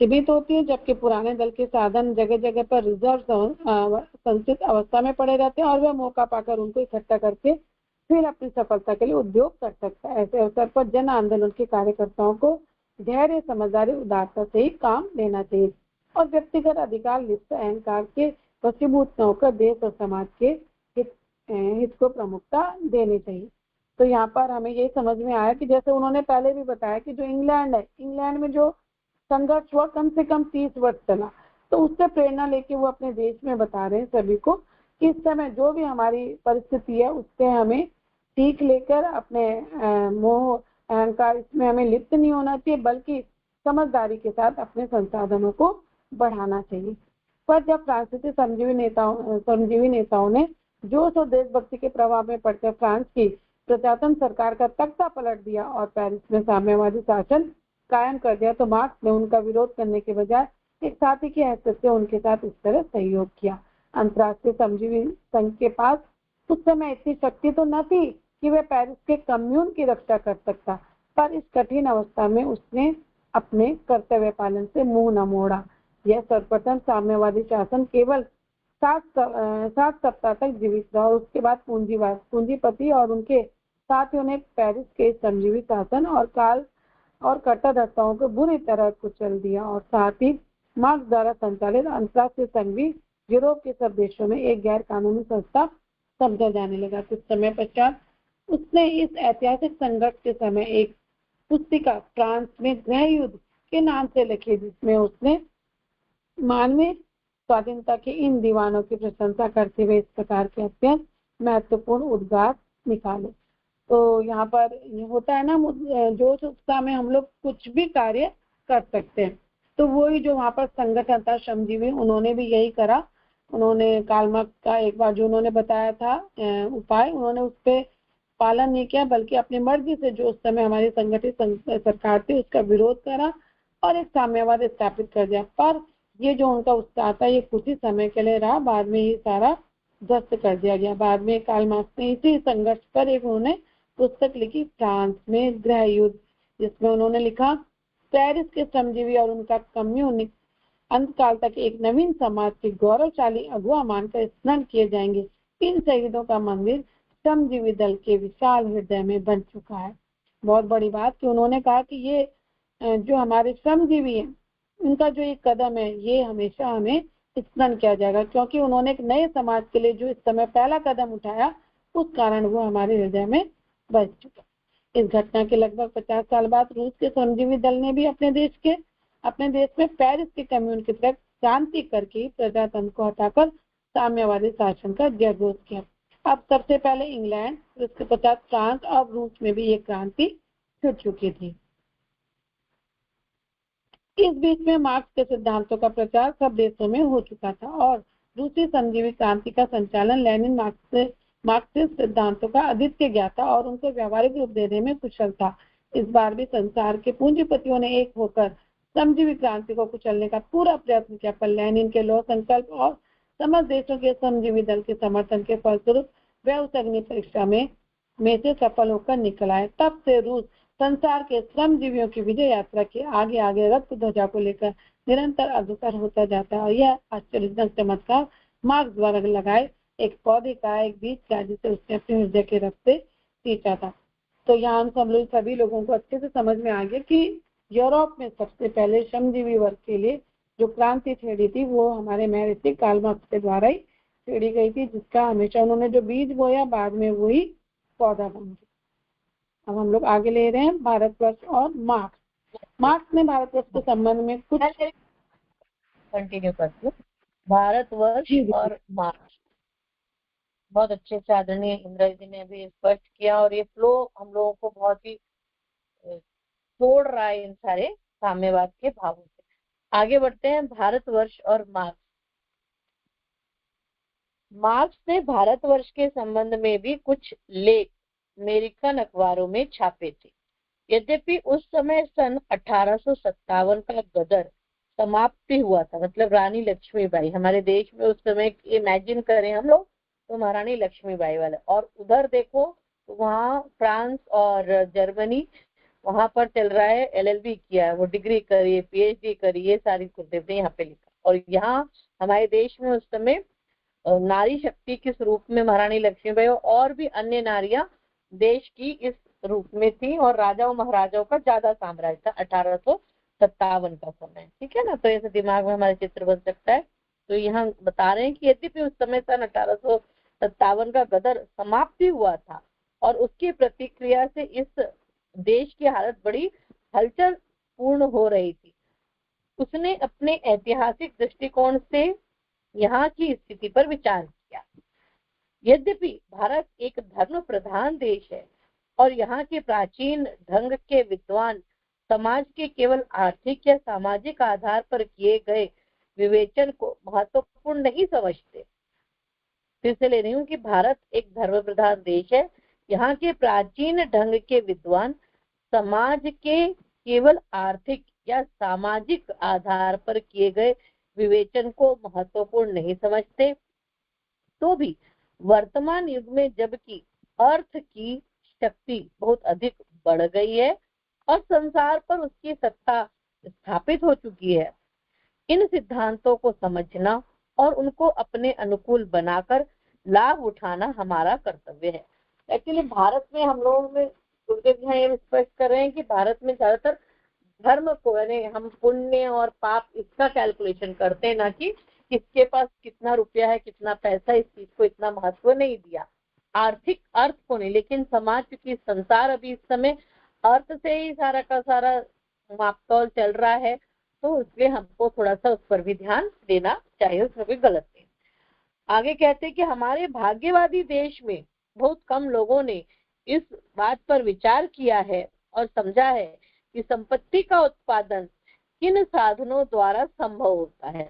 सीमित होती है, जबकि पुराने दल के साधन जगह जगह पर रिजर्व संचित अवस्था में पड़े रहते हैं और वह मौका पाकर उनको इकट्ठा करके फिर अपनी सफलता के लिए उद्योग कर सकता है। ऐसे अवसर पर जन आंदोलन के कार्यकर्ताओं को धैर्य, समझदारी, उदारता से ही काम लेना चाहिए और व्यक्तिगत अधिकार लिप्त अहंकार के वशीभूत न होकर देश और समाज के हित को प्रमुखता देनी चाहिए। तो यहाँ पर हमें यही समझ में आया कि जैसे उन्होंने पहले भी बताया कि जो इंग्लैंड में जो संघर्ष हुआ कम से कम 30 वर्ष चला, तो उससे प्रेरणा लेके वो अपने देश में बता रहे हैं सभी को कि इस समय जो भी हमारी परिस्थिति है उससे हमें सीख लेकर अपने मोह अहंकार इसमें हमें लिप्त नहीं होना चाहिए, बल्कि समझदारी के साथ अपने संसाधनों को बढ़ाना चाहिए। पर जब फ्रांसीसी श्रमजीवी नेताओं ने जोश और देशभक्ति के प्रभाव में पड़कर फ्रांस की प्रजातंत्र सरकार का तख्ता पलट दिया और पेरिस में साम्यवादी शासन कायम कर दिया, तो मार्क्स ने उनका विरोध करने के बजाय एक साथी की हैसियत से उनके साथ इस तरह सहयोग किया। अंतर्राष्ट्रीय श्रमजीवी संघ के पास उस समय इतनी शक्ति तो न थी कि वह पेरिस के कम्यून की रक्षा कर सकता, पर इस कठिन अवस्था में उसने अपने कर्तव्य पालन से मुंह न मोड़ा। यह सर्वप्रथम साम्यवादी शासन केवल 7 सप्ताह तक जीवित रहा और उसके बाद पूंजीपति और उनके साथियों ने पेरिस के श्रमजीवी शासन और काल और कट्टरताओं को बुरी तरह कुचल दिया और साथ ही मार्क्स द्वारा संचालित अंतर्राष्ट्रीय संघ भी यूरोप के सब देशों में एक गैर कानूनी संस्था समझा जाने लगा। कुछ समय पश्चात उसने इस ऐतिहासिक संघर्ष के समय एक पुस्तिका फ्रांस में गृह युद्ध के नाम से लिखी, जिसमें उसने मानवीय स्वाधीनता के इन दीवानों की प्रशंसा करते हुए इस प्रकार के अत्यंत महत्वपूर्ण उद्गार निकाले। तो यहाँ पर ये होता है ना, जोश उत्साह में हम लोग कुछ भी कार्य कर सकते हैं। तो वही जो वहाँ पर संगठन था श्रमजीवी, उन्होंने भी यही करा। उन्होंने कार्ल मार्क्स का एक बार जो उन्होंने बताया था उपाय, उन्होंने उस पर पालन नहीं किया, बल्कि अपनी मर्जी से जो उस समय हमारी संगठित सरकार थी उसका विरोध करा और एक साम्यवाद स्थापित कर दिया। पर ये जो उनका उत्साह था ये कुछ ही समय के लिए रहा, बाद में ये सारा ध्वस्त कर दिया गया। बाद में कार्ल मार्क्स ने इसी संघर्ष पर एक उन्होंने पुस्तक लिखी, फ्रांस में गृह युद्ध, जिसमें उन्होंने लिखा पेरिस के श्रमजीवी और उनका कम्यून अंतकाल तक एक नवीन समाज के गौरवशाली अगुआ मानकर स्मरण किए जाएंगे। इन शहीदों का मंदिर श्रमजीवी दल के विशाल हृदय में बन चुका है। बहुत बड़ी बात कि उन्होंने कहा कि ये जो हमारे श्रमजीवी हैं उनका जो एक कदम है ये हमेशा हमें स्मरण किया जाएगा, क्योंकि उन्होंने एक नए समाज के लिए जो इस समय पहला कदम उठाया उस कारण वो हमारे हृदय में बच चुका। इस घटना के लगभग 50 साल बाद रूस के श्रमजीवी दल ने भी अपने देश में पेरिस के कम्यून की तरफ क्रांति करके प्रजातंत्र को हटाकर साम्यवादी शासन का जयघोष किया। अब सबसे पहले इंग्लैंड, उसके पश्चात फ्रांस, अब रूस में भी ये क्रांति छुट चुकी थी। इस बीच में मार्क्स के सिद्धांतों का प्रचार सब देशों में हो चुका था और रूसी श्रमजीवी क्रांति का संचालन लेनिन मार्क्सिस्ट सिद्धांतों का अद्वितीय ज्ञाता और उनको व्यावहारिक रूप देने में कुशल था। इस बार भी संसार के पूंजीपतियों ने एक होकर श्रमजीवी क्रांति को कुचलने का पूरा प्रयत्न किया, पर लेनिन के लौह संकल्प और समस्त देशों के श्रमजीवी दल के समर्थन के फलस्वरूप वह उस अग्नि परीक्षा में से सफल होकर निकल आए। तब से रूस संसार के श्रमजीवियों की विजय यात्रा के आगे आगे रक्त ध्वजा को लेकर निरंतर अग्रसर होता जाता है और यह आश्चर्यजनक चमत्कार मार्क्स द्वारा लगाए एक पौधे का, एक बीज का, जिसे उसने अपने हृदय के रक्त से सींचा था। तो यहाँ हम लोग सभी लोगों को अच्छे से समझ में आ गया कि यूरोप में सबसे पहले श्रमजीवी वर्ग के लिए जो क्रांति छेड़ी थी वो हमारे महर्षि कार्ल मार्क्स के द्वारा ही छेड़ी गई थी, जिसका हमेशा उन्होंने जो बीज बोया बाद में वही पौधा बन गया। अब हम लोग आगे ले रहे हैं भारतवर्ष और मार्क्स ने भारतवर्ष के संबंध में कुछ कंटिन्यू करती हूँ। भारतवर्ष और मार्क्स बहुत अच्छे से आदरणीय इंदिरा जी ने अभी स्पष्ट किया और ये फ्लो हम लोगों को बहुत ही जोड़ रहा है इन सारे साम्यवाद के भावों से। आगे बढ़ते हैं। भारतवर्ष और मार्क्स ने भारतवर्ष के संबंध में भी कुछ लेख अमेरिकन अखबारों में छापे थे। यद्यपि उस समय सन 1857 का गदर समाप्ति हुआ था, मतलब रानी लक्ष्मीबाई हमारे देश में उस समय इमेजिन करें हम लोग तो महारानी लक्ष्मीबाई वाला, और उधर देखो तो वहाँ फ्रांस और जर्मनी वहां पर चल रहा है, LLB किया है, वो डिग्री करी, PhD करी, ये सारी कुछ यहाँ पे लिखा। और यहाँ हमारे देश में उस समय नारी शक्ति किस रूप में महारानी लक्ष्मीबाई और भी अन्य नारियां देश की इस रूप में थी और राजाओं महाराजाओं का ज्यादा साम्राज्य था 1857 का समय, ठीक है ना। तो ऐसे दिमाग में हमारे चित्र बन सकता है। तो यहाँ बता रहे हैं कि यद्यपि उस समय सन 1857 का गदर समाप्ति हुआ था और उसकी प्रतिक्रिया से इस देश की हालत बड़ी हलचल पूर्ण हो रही थी, उसने अपने ऐतिहासिक दृष्टिकोण से यहाँ की स्थिति पर विचार किया। यद्यपि भारत एक धर्म प्रधान देश है और यहाँ के प्राचीन ढंग के विद्वान समाज के केवल आर्थिक या सामाजिक आधार पर किए गए विवेचन को महत्वपूर्ण नहीं समझते। फिर से ले रही हूँ कि भारत एक धर्म प्रधान देश है, यहाँ के प्राचीन ढंग के विद्वान समाज के केवल आर्थिक या सामाजिक आधार पर किए गए विवेचन को महत्वपूर्ण नहीं समझते, तो भी वर्तमान युग में जबकि अर्थ की शक्ति बहुत अधिक बढ़ गई है और संसार पर उसकी सत्ता स्थापित हो चुकी है, इन सिद्धांतों को समझना और उनको अपने अनुकूल बनाकर लाभ उठाना हमारा कर्तव्य है। एक्चुअली भारत में हम लोगों में गुरुदेव जी ये स्पष्ट कर रहे हैं कि भारत में ज्यादातर धर्म को यानी हम पुण्य और पाप इसका कैलकुलेशन करते हैं, ना कि किसके पास कितना रुपया है, कितना पैसा, इस चीज को इतना महत्व नहीं दिया, आर्थिक अर्थ को नहीं। लेकिन समाज, क्योंकि संसार अभी इस समय अर्थ से ही सारा का सारा मापतौल चल रहा है, तो इसलिए हमको थोड़ा सा उस पर भी ध्यान देना चाहिए, उसमें कोई गलत नहीं। आगे कहते हैं कि हमारे भाग्यवादी देश में बहुत कम लोगों ने इस बात पर विचार किया है और समझा है कि संपत्ति का उत्पादन किन साधनों द्वारा संभव होता है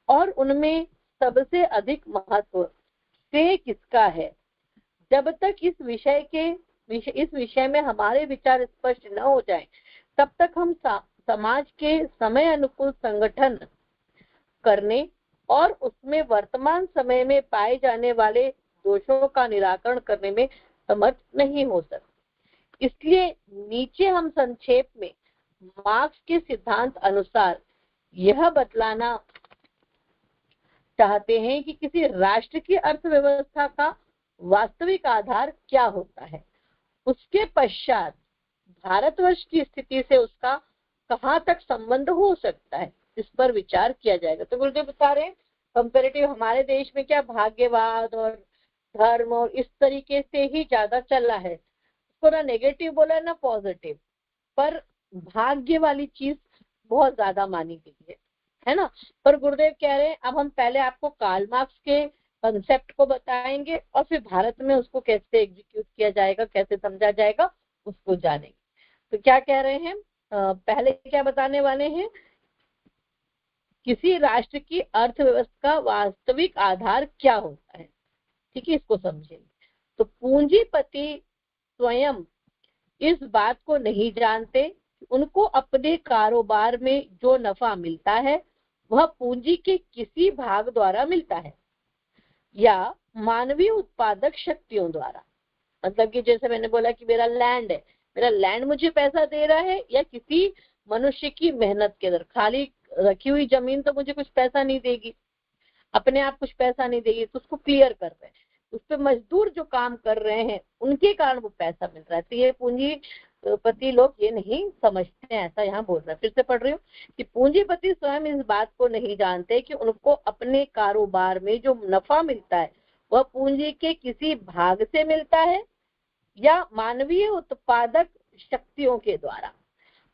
और उनमें सबसे अधिक महत्व श्रेय किसका है। जब तक इस विषय में हमारे विचार स्पष्ट न हो जाए, तब तक हम समाज के समय अनुकूल संगठन करने और उसमें वर्तमान समय में पाए जाने वाले दोषों का निराकरण करने में समर्थ नहीं हो सकते। इसलिए नीचे हम संक्षेप में मार्क्स के सिद्धांत अनुसार यह बतलाना चाहते हैं कि किसी राष्ट्र की अर्थव्यवस्था का वास्तविक आधार क्या होता है, उसके पश्चात भारतवर्ष की स्थिति से उसका कहाँ तक संबंध हो सकता है, इस पर विचार किया जाएगा। तो गुरुदेव बता रहे हैं कंपेरेटिव हमारे देश में क्या भाग्यवाद और धर्म और इस तरीके से ही ज्यादा चला है, उसको ना नेगेटिव बोला ना पॉजिटिव, पर भाग्य वाली चीज बहुत ज्यादा मानी गई है ना। पर गुरुदेव कह रहे हैं अब हम पहले आपको कार्ल मार्क्स के कंसेप्ट को बताएंगे और फिर भारत में उसको कैसे एग्जीक्यूट किया जाएगा, कैसे समझा जाएगा, उसको जानेंगे। तो क्या कह रहे हैं, पहले क्या बताने वाले हैं, किसी राष्ट्र की अर्थव्यवस्था का वास्तविक आधार क्या होता है, ठीक है, इसको समझेंगे। तो पूंजीपति स्वयं इस बात को नहीं जानते, उनको अपने कारोबार में जो नफा मिलता है वह पूंजी के किसी भाग द्वारा मिलता है या मानवीय उत्पादक शक्तियों द्वारा। मतलब कि जैसे मैंने बोला कि मेरा लैंड है, मेरा लैंड मुझे पैसा दे रहा है या किसी मनुष्य की मेहनत के दर। खाली रखी हुई जमीन तो मुझे कुछ पैसा नहीं देगी, अपने आप कुछ पैसा नहीं देगी, तो उसको क्लियर कर रहे हैं, उस पर मजदूर जो काम कर रहे हैं उनके कारण वो पैसा मिल रहा है। तो ये पूंजीपति लोग ये नहीं समझते हैं, ऐसा यहाँ बोल रहा है। फिर से पढ़ रही हूँ कि पूंजीपति स्वयं इस बात को नहीं जानते कि उनको अपने कारोबार में जो नफा मिलता है वह पूंजी के किसी भाग से मिलता है या मानवीय उत्पादक शक्तियों के द्वारा।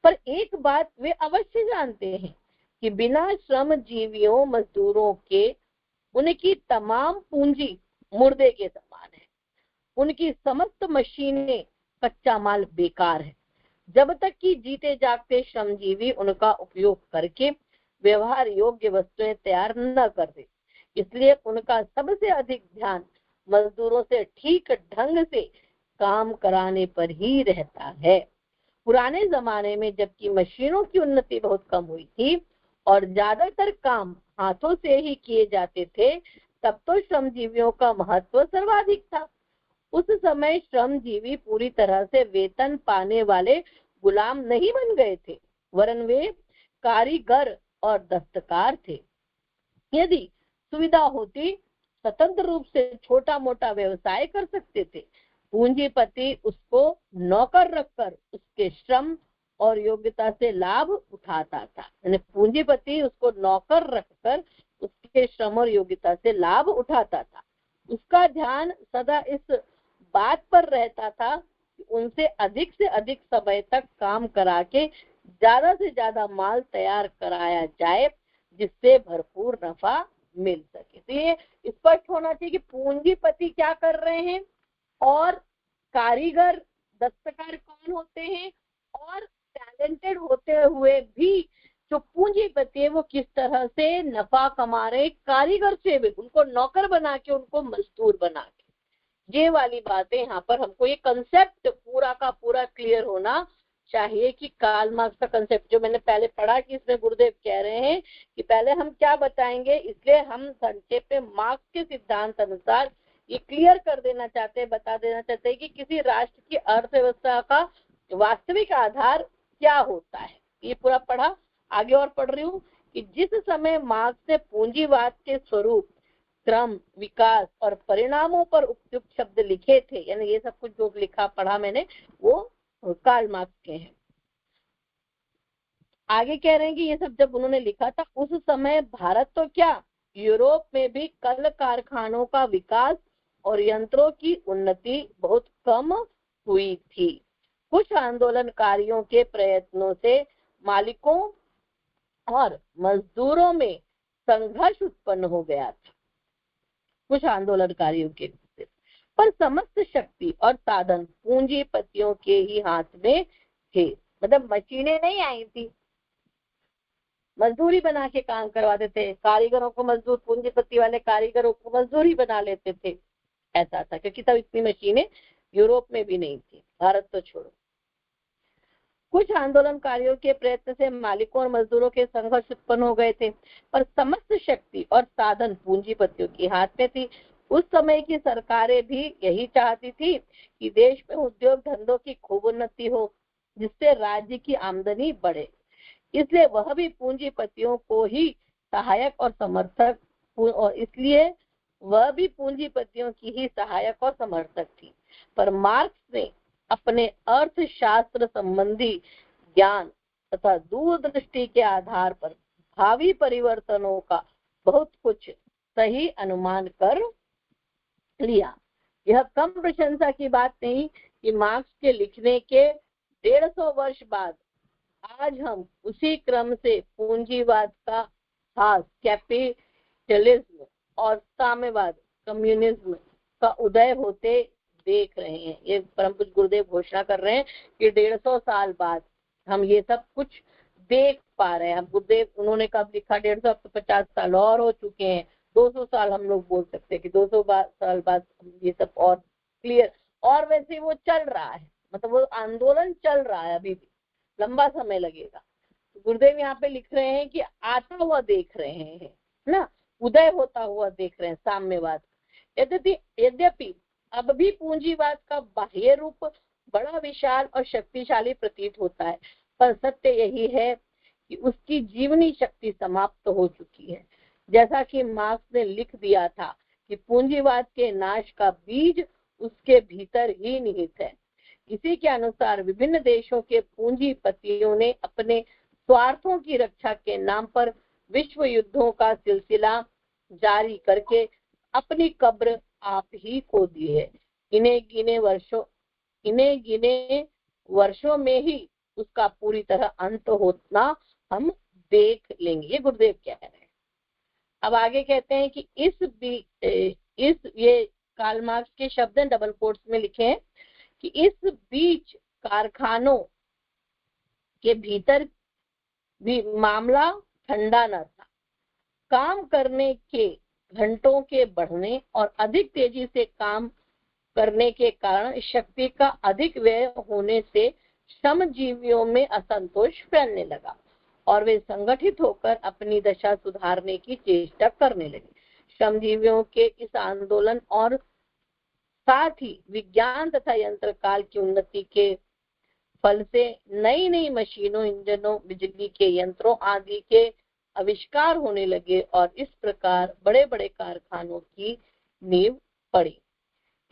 पर एक बात वे अवश्य जानते हैं कि बिना श्रम जीवियों मजदूरों के उनकी तमाम पूंजी मुर्दे के समान है, उनकी समस्त मशीनें कच्चा माल बेकार है, जब तक कि जीते जागते श्रमजीवी उनका उपयोग करके व्यवहार योग्य वस्तुएं तैयार न कर दे। इसलिए उनका सबसे अधिक ध्यान मजदूरों से ठीक ढंग से काम कराने पर ही रहता है। पुराने जमाने में जबकि मशीनों की उन्नति बहुत कम हुई थी और ज्यादातर काम हाथों से ही किए जाते थे, तब तो श्रमजीवियों का महत्व सर्वाधिक था। उस समय श्रमजीवी पूरी तरह से वेतन पाने वाले गुलाम नहीं बन गए थे, वरन वे कारीगर और दस्तकार थे। यदि सुविधा होती स्वतंत्र रूप से छोटा मोटा व्यवसाय कर सकते थे। पूंजीपति उसको नौकर रखकर उसके श्रम और योग्यता से लाभ उठाता था, यानी पूंजीपति उसको नौकर रखकर उसके श्रम और योग्यता से लाभ उठाता था। उसका ध्यान सदा इस बात पर रहता था कि उनसे अधिक से अधिक समय तक काम करा के ज्यादा से ज्यादा माल तैयार कराया जाए, जिससे भरपूर नफा मिल सके। तो ये स्पष्ट होना चाहिए कि पूंजीपति क्या कर रहे हैं और कारीगर दस्तकार कौन होते हैं, और टैलेंटेड होते हुए भी जो पूंजीपति है वो किस तरह से नफा कमा रहे कारीगर से भी, उनको नौकर बना के, उनको मजदूर बना के। ये वाली बातें यहाँ पर हमको, ये कंसेप्ट पूरा का पूरा क्लियर होना चाहिए कि कार्ल मार्क्स का कंसेप्ट जो मैंने पहले पढ़ा कि इसमें गुरुदेव कह रहे हैं कि पहले हम क्या बताएंगे, इसलिए हम संक्षेप में मार्क्स के सिद्धांत अनुसार ये क्लियर कर देना चाहते हैं, बता देना चाहते हैं कि किसी राष्ट्र की अर्थव्यवस्था का वास्तविक आधार क्या होता है। ये पूरा पढ़ा, आगे और पढ़ रही हूँ कि जिस समय मार्क्स ने पूंजीवाद के स्वरूप, क्रम, विकास और परिणामों पर उपयुक्त शब्द लिखे थे, यानी ये सब कुछ जो लिखा पढ़ा मैंने वो कार्ल मार्क्स के हैं। आगे कह रहे हैं कि ये सब जब उन्होंने लिखा था उस समय भारत तो क्या, यूरोप में भी कल कारखानों का विकास और यंत्रों की उन्नति बहुत कम हुई थी। कुछ आंदोलनकारियों के प्रयत्नों से मालिकों और मजदूरों में संघर्ष उत्पन्न हो गया था, कुछ आंदोलनकारियों के, पर समस्त शक्ति और साधन पूंजीपतियों के ही हाथ में थे। मतलब मशीनें नहीं आई थी, मजदूरी बना के काम करवाते थे, कारीगरों को मजदूर, पूंजीपति वाले कारीगरों को मजदूरी बना लेते थे, ऐसा था, क्योंकि तब इतनी मशीनें यूरोप में भी नहीं थी, भारत तो छोड़ो। कुछ आंदोलनकारियों के प्रयत्न से मालिकों और मजदूरों के संघर्ष उत्पन्न हो गए थे, पर समस्त शक्ति और साधन पूंजीपतियों के हाथ में थी। उस समय की सरकारें भी यही चाहती थी कि देश में उद्योग धंधों की खूब उन्नति हो, जिससे राज्य की आमदनी बढ़े। इसलिए वह भी पूंजीपतियों को ही सहायक और समर्थक, और इसलिए वह भी पूंजीपतियों की ही सहायक और समर्थक थी। पर मार्क्स ने अपने अर्थशास्त्र संबंधी ज्ञान तथा दूरदृष्टि के आधार पर भावी परिवर्तनों का बहुत कुछ सही अनुमान कर लिया। यह कम प्रशंसा की बात नहीं कि मार्क्स के लिखने के 150 वर्ष बाद आज हम उसी क्रम से पूंजीवाद का हास, कैपिटलिज्म और साम्यवाद, कम्युनिज्म का उदय होते देख रहे हैं। ये परम पूज्य गुरुदेव घोषणा कर रहे हैं कि 150 साल बाद हम ये सब कुछ देख पा रहे हैं। अब गुरुदेव उन्होंने कब लिखा, 150, अब तो 50 साल और हो चुके हैं, 200 साल हम लोग बोल सकते हैं कि 200 साल बाद ये सब और क्लियर। और वैसे वो चल रहा है, मतलब वो आंदोलन चल रहा है, अभी भी लंबा समय लगेगा। गुरुदेव यहाँ पे लिख रहे हैं कि आता हुआ देख रहे हैं ना, उदय होता हुआ देख रहे हैं साम्यवाद। यद्यपि अब भी पूंजीवाद का बाह्य रूप बड़ा विशाल और शक्तिशाली प्रतीत होता है, पर सत्य यही है कि उसकी जीवनी शक्ति समाप्त हो चुकी है। जैसा कि मार्क्स ने लिख दिया था कि पूंजीवाद के नाश का बीज उसके भीतर ही निहित है। इसी के अनुसार विभिन्न देशों के पूंजीपतियों ने अपने स्वार्थों की रक्षा के नाम पर विश्व युद्धों का सिलसिला जारी करके अपनी कब्र आप ही को दी है। इन्हें गिने वर्षों में ही उसका पूरी तरह अंत होना हम देख लेंगे। ये गुरुदेव कह रहे हैं। अब आगे कहते हैं कि ये कार्ल मार्क्स के शब्द डबल कोट्स में लिखे हैं कि इस बीच कारखानों के भीतर भी मामला ठंडा न था। काम करने के घंटों के बढ़ने और अधिक तेजी से काम करने के कारण शक्ति का अधिक व्यय होने से श्रमजीवियों में असंतोष फैलने लगा और वे संगठित होकर अपनी दशा सुधारने की चेष्टा करने लगे। श्रमजीवियों के इस आंदोलन और साथ ही विज्ञान तथा यंत्र काल की उन्नति के फल से नई नई मशीनों, इंजनों, बिजली के यंत्रों आदि के आविष्कार होने लगे और इस प्रकार बड़े बड़े कारखानों की नींव पड़ी।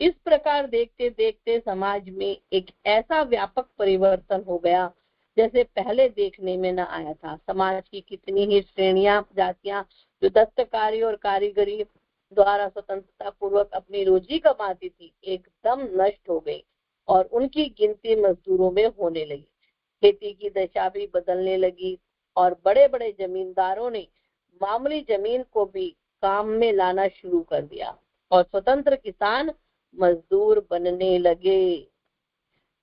इस प्रकार देखते देखते समाज में एक ऐसा व्यापक परिवर्तन हो गया जैसे पहले देखने में न आया था। समाज की कितनी ही श्रेणियां, जातियां जो दस्तकारी और कारीगरी द्वारा स्वतंत्रता पूर्वक अपनी रोजी कमाती थी, एकदम नष्ट हो गई और उनकी गिनती मजदूरों में होने लगी। खेती की दशा भी बदलने लगी और बड़े बड़े जमींदारों ने मामूली जमीन को भी काम में लाना शुरू कर दिया और स्वतंत्र किसान मजदूर बनने लगे।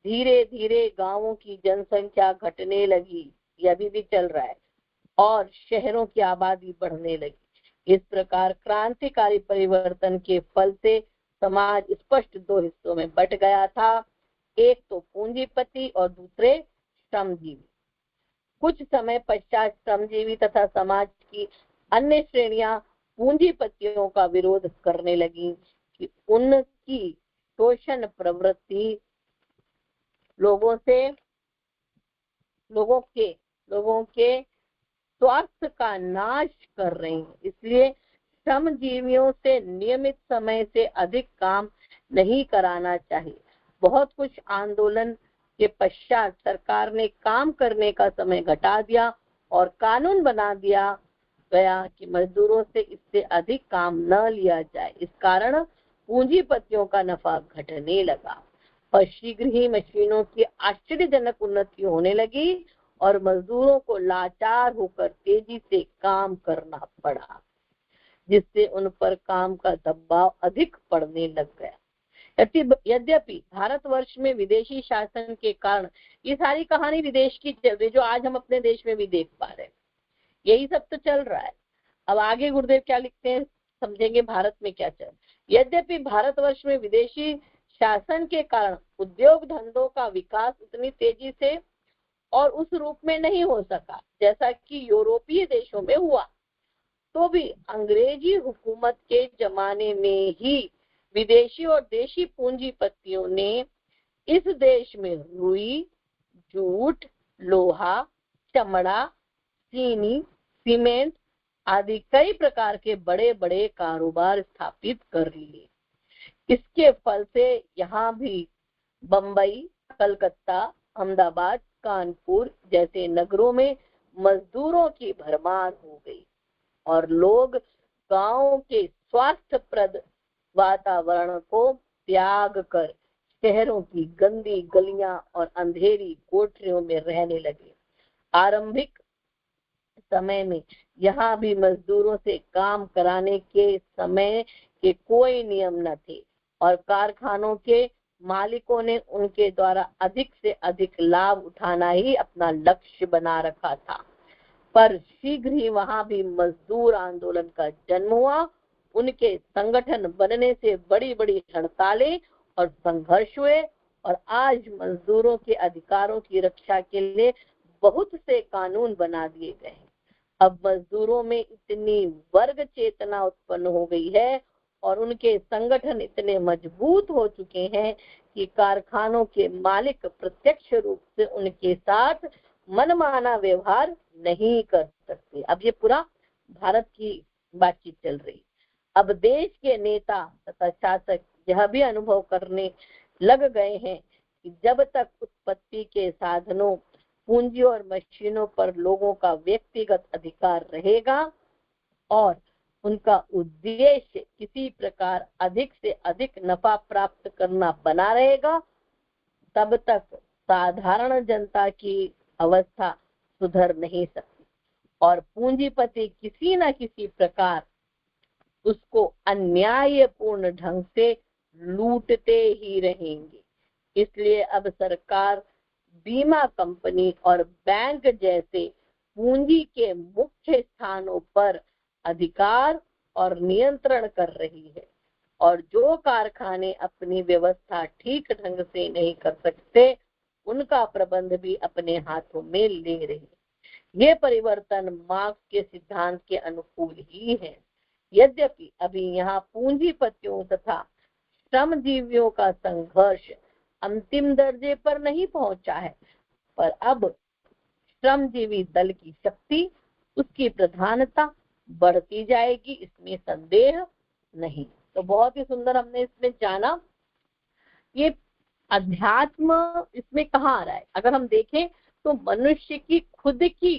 धीरे धीरे गांवों की जनसंख्या घटने लगी, यह अभी भी चल रहा है, और शहरों की आबादी बढ़ने लगी। इस प्रकार क्रांतिकारी परिवर्तन के फल से समाज स्पष्ट दो हिस्सों में बट गया था, एक तो पूंजीपति और दूसरे श्रमजीवी। कुछ समय पश्चात श्रमजीवी तथा समाज की अन्य श्रेणियां पूंजीपतियों का विरोध करने लगी कि उनकी शोषण प्रवृत्ति लोगों के स्वास्थ्य का नाश कर रही है। इसलिए श्रमजीवियों से नियमित समय से अधिक काम नहीं कराना चाहिए। बहुत कुछ आंदोलन के पश्चात सरकार ने काम करने का समय घटा दिया और कानून बना दिया गया कि मजदूरों से इससे अधिक काम न लिया जाए। इस कारण पूंजीपतियों का नफा घटने लगा और शीघ्र ही मशीनों की आश्चर्यजनक उन्नति होने लगी और मजदूरों को लाचार होकर तेजी से काम करना पड़ा, जिससे उन पर काम का दबाव अधिक पड़ने लग गया। यद्यपि भारतवर्ष में विदेशी शासन के कारण ये सारी कहानी विदेश की चल रही, जो आज हम अपने देश में भी देख पा रहे हैं, यही सब तो चल रहा है। अब आगे गुरुदेव क्या लिखते हैं समझेंगे भारत में क्या चल। यद्यपि भारतवर्ष में विदेशी शासन के कारण उद्योग धंधों का विकास उतनी तेजी से और उस रूप में नहीं हो सका जैसा कि यूरोपीय देशों में हुआ, तो भी अंग्रेजी हुकूमत के जमाने में ही विदेशी और देशी पूंजीपतियों ने इस देश में रुई, जूट, लोहा, चमड़ा, चीनी, सीमेंट आदि कई प्रकार के बड़े बड़े कारोबार स्थापित कर लिए। इसके फल से यहाँ भी बंबई, कलकत्ता, अहमदाबाद, कानपुर जैसे नगरों में मजदूरों की भरमार हो गई और लोग गांव के स्वास्थ्यप्रद वातावरण को त्याग कर शहरों की गंदी गलियां और अंधेरी कोठरियों में रहने लगे। आरंभिक समय में यहाँ भी मजदूरों से काम कराने के समय के कोई नियम न थे और कारखानों के मालिकों ने उनके द्वारा अधिक से अधिक लाभ उठाना ही अपना लक्ष्य बना रखा था। पर शीघ्र ही वहां भी मजदूर आंदोलन का जन्म हुआ। उनके संगठन बनने से बड़ी बड़ी हड़तालें और संघर्ष हुए और आज मजदूरों के अधिकारों की रक्षा के लिए बहुत से कानून बना दिए गए। अब मजदूरों में इतनी वर्ग चेतना उत्पन्न हो गई है और उनके संगठन इतने मजबूत हो चुके हैं कि कारखानों के मालिक प्रत्यक्ष रूप से उनके साथ मनमाना व्यवहार नहीं कर सकते। अब ये पूरा भारत की बातचीत चल रही। अब देश के नेता तथा शासक यह भी अनुभव करने लग गए हैं कि जब तक उत्पत्ति के साधनों, पूंजी और मशीनों पर लोगों का व्यक्तिगत अधिकार रहेगा और उनका उद्देश्य किसी प्रकार अधिक से अधिक नफा प्राप्त करना बना रहेगा, तब तक साधारण जनता की अवस्था सुधर नहीं सकती और पूंजीपति किसी न किसी प्रकार उसको अन्यायपूर्ण ढंग से लूटते ही रहेंगे। इसलिए अब सरकार बीमा कंपनी और बैंक जैसे पूंजी के मुख्य स्थानों पर अधिकार और नियंत्रण कर रही है और जो कारखाने अपनी व्यवस्था ठीक ढंग से नहीं कर सकते उनका प्रबंध भी अपने हाथों में ले रही है। ये परिवर्तन मार्क्स के सिद्धांत के अनुकूल ही है। यद्यपि अभी यहाँ पूंजीपतियों तथा श्रमजीवियों का संघर्ष अंतिम दर्जे पर नहीं पहुंचा है, पर अब श्रमजीवी दल की शक्ति, उसकी प्रधानता बढ़ती जाएगी, इसमें संदेह नहीं। तो बहुत ही सुंदर हमने इसमें जाना। ये अध्यात्म इसमें कहाँ आ रहा है? अगर हम देखें तो मनुष्य की खुद की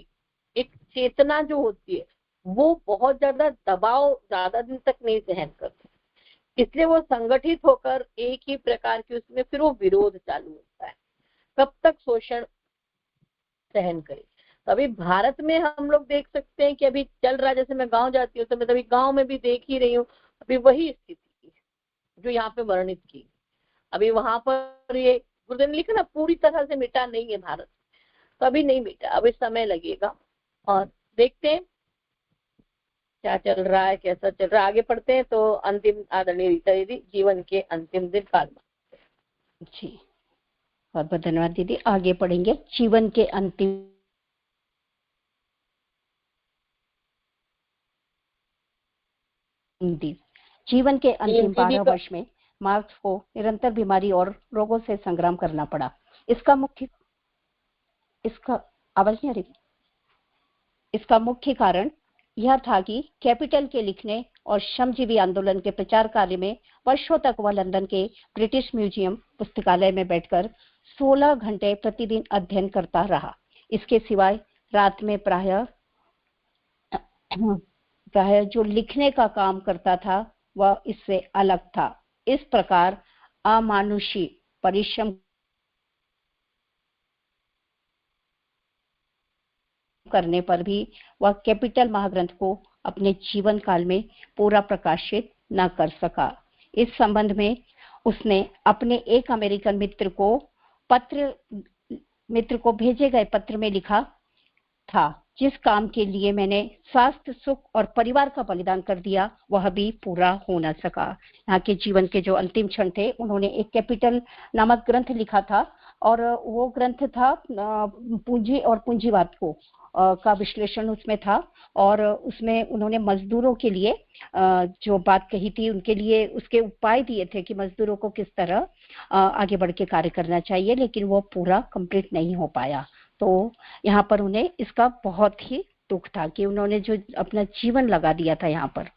एक चेतना जो होती है वो बहुत ज्यादा दबाव ज्यादा दिन तक नहीं सहन करती, इसलिए वो संगठित होकर एक ही प्रकार की उसमें फिर वो विरोध चालू होता है। कब तक शोषण सहन करे? तो अभी भारत में हम लोग देख सकते हैं कि अभी चल रहा है, जैसे मैं गांव जाती हूँ तो मैं अभी गांव में भी देख ही रही हूँ, अभी वही स्थिति जो यहाँ पे वर्णित की। अभी वहां पर ये गुरुदेव ने लिखा ना, पूरी तरह से मिटा नहीं है भारत, तो अभी नहीं मिटा, अभी समय लगेगा और देखते हैं क्या चल रहा है, कैसा चल रहा है। आगे पढ़ते हैं। तो अंतिम आदरणीय रीता दीदी, जीवन के अंतिम दिन काल जी बहुत बहुत धन्यवाद दीदी। आगे पढ़ेंगे जीवन के अंतिम दिन। जीवन के अंतिम 12 वर्ष में मार्क्स को निरंतर बीमारी और रोगों से संग्राम करना पड़ा। इसका मुख्य कारण यह था कि कैपिटल के लिखने और श्रमजीवी आंदोलन के प्रचार कार्य में वर्षों तक वह लंदन के ब्रिटिश म्यूजियम पुस्तकालय में बैठकर 16 घंटे प्रतिदिन अध्ययन करता रहा। इसके सिवाय रात में प्रायः जो लिखने का काम करता था वह इससे अलग था। इस प्रकार अमानुषी परिश्रम करने पर भी वह कैपिटल महाग्रंथ को अपने जीवन काल में पूरा प्रकाशित न कर सका। इस संबंध में उसने अपने एक अमेरिकन मित्र को भेजे गए पत्र में लिखा था, जिस काम के लिए मैंने स्वास्थ्य, सुख और परिवार का बलिदान कर दिया वह भी पूरा हो न सका। यहाँ के जीवन के जो अंतिम क्षण थे, उन्होंने एक कैपिटल नामक ग्रंथ लिखा था और वो ग्रंथ था पूंजी और पूंजीवाद का विश्लेषण उसमें था और उसमें उन्होंने मजदूरों के लिए जो बात कही थी, उनके लिए उसके उपाय दिए थे कि मजदूरों को किस तरह आगे बढ़ के कार्य करना चाहिए, लेकिन वो पूरा कंप्लीट नहीं हो पाया। तो यहाँ पर उन्हें इसका बहुत ही दुख था कि उन्होंने जो अपना जीवन लगा दिया था यहाँ पर।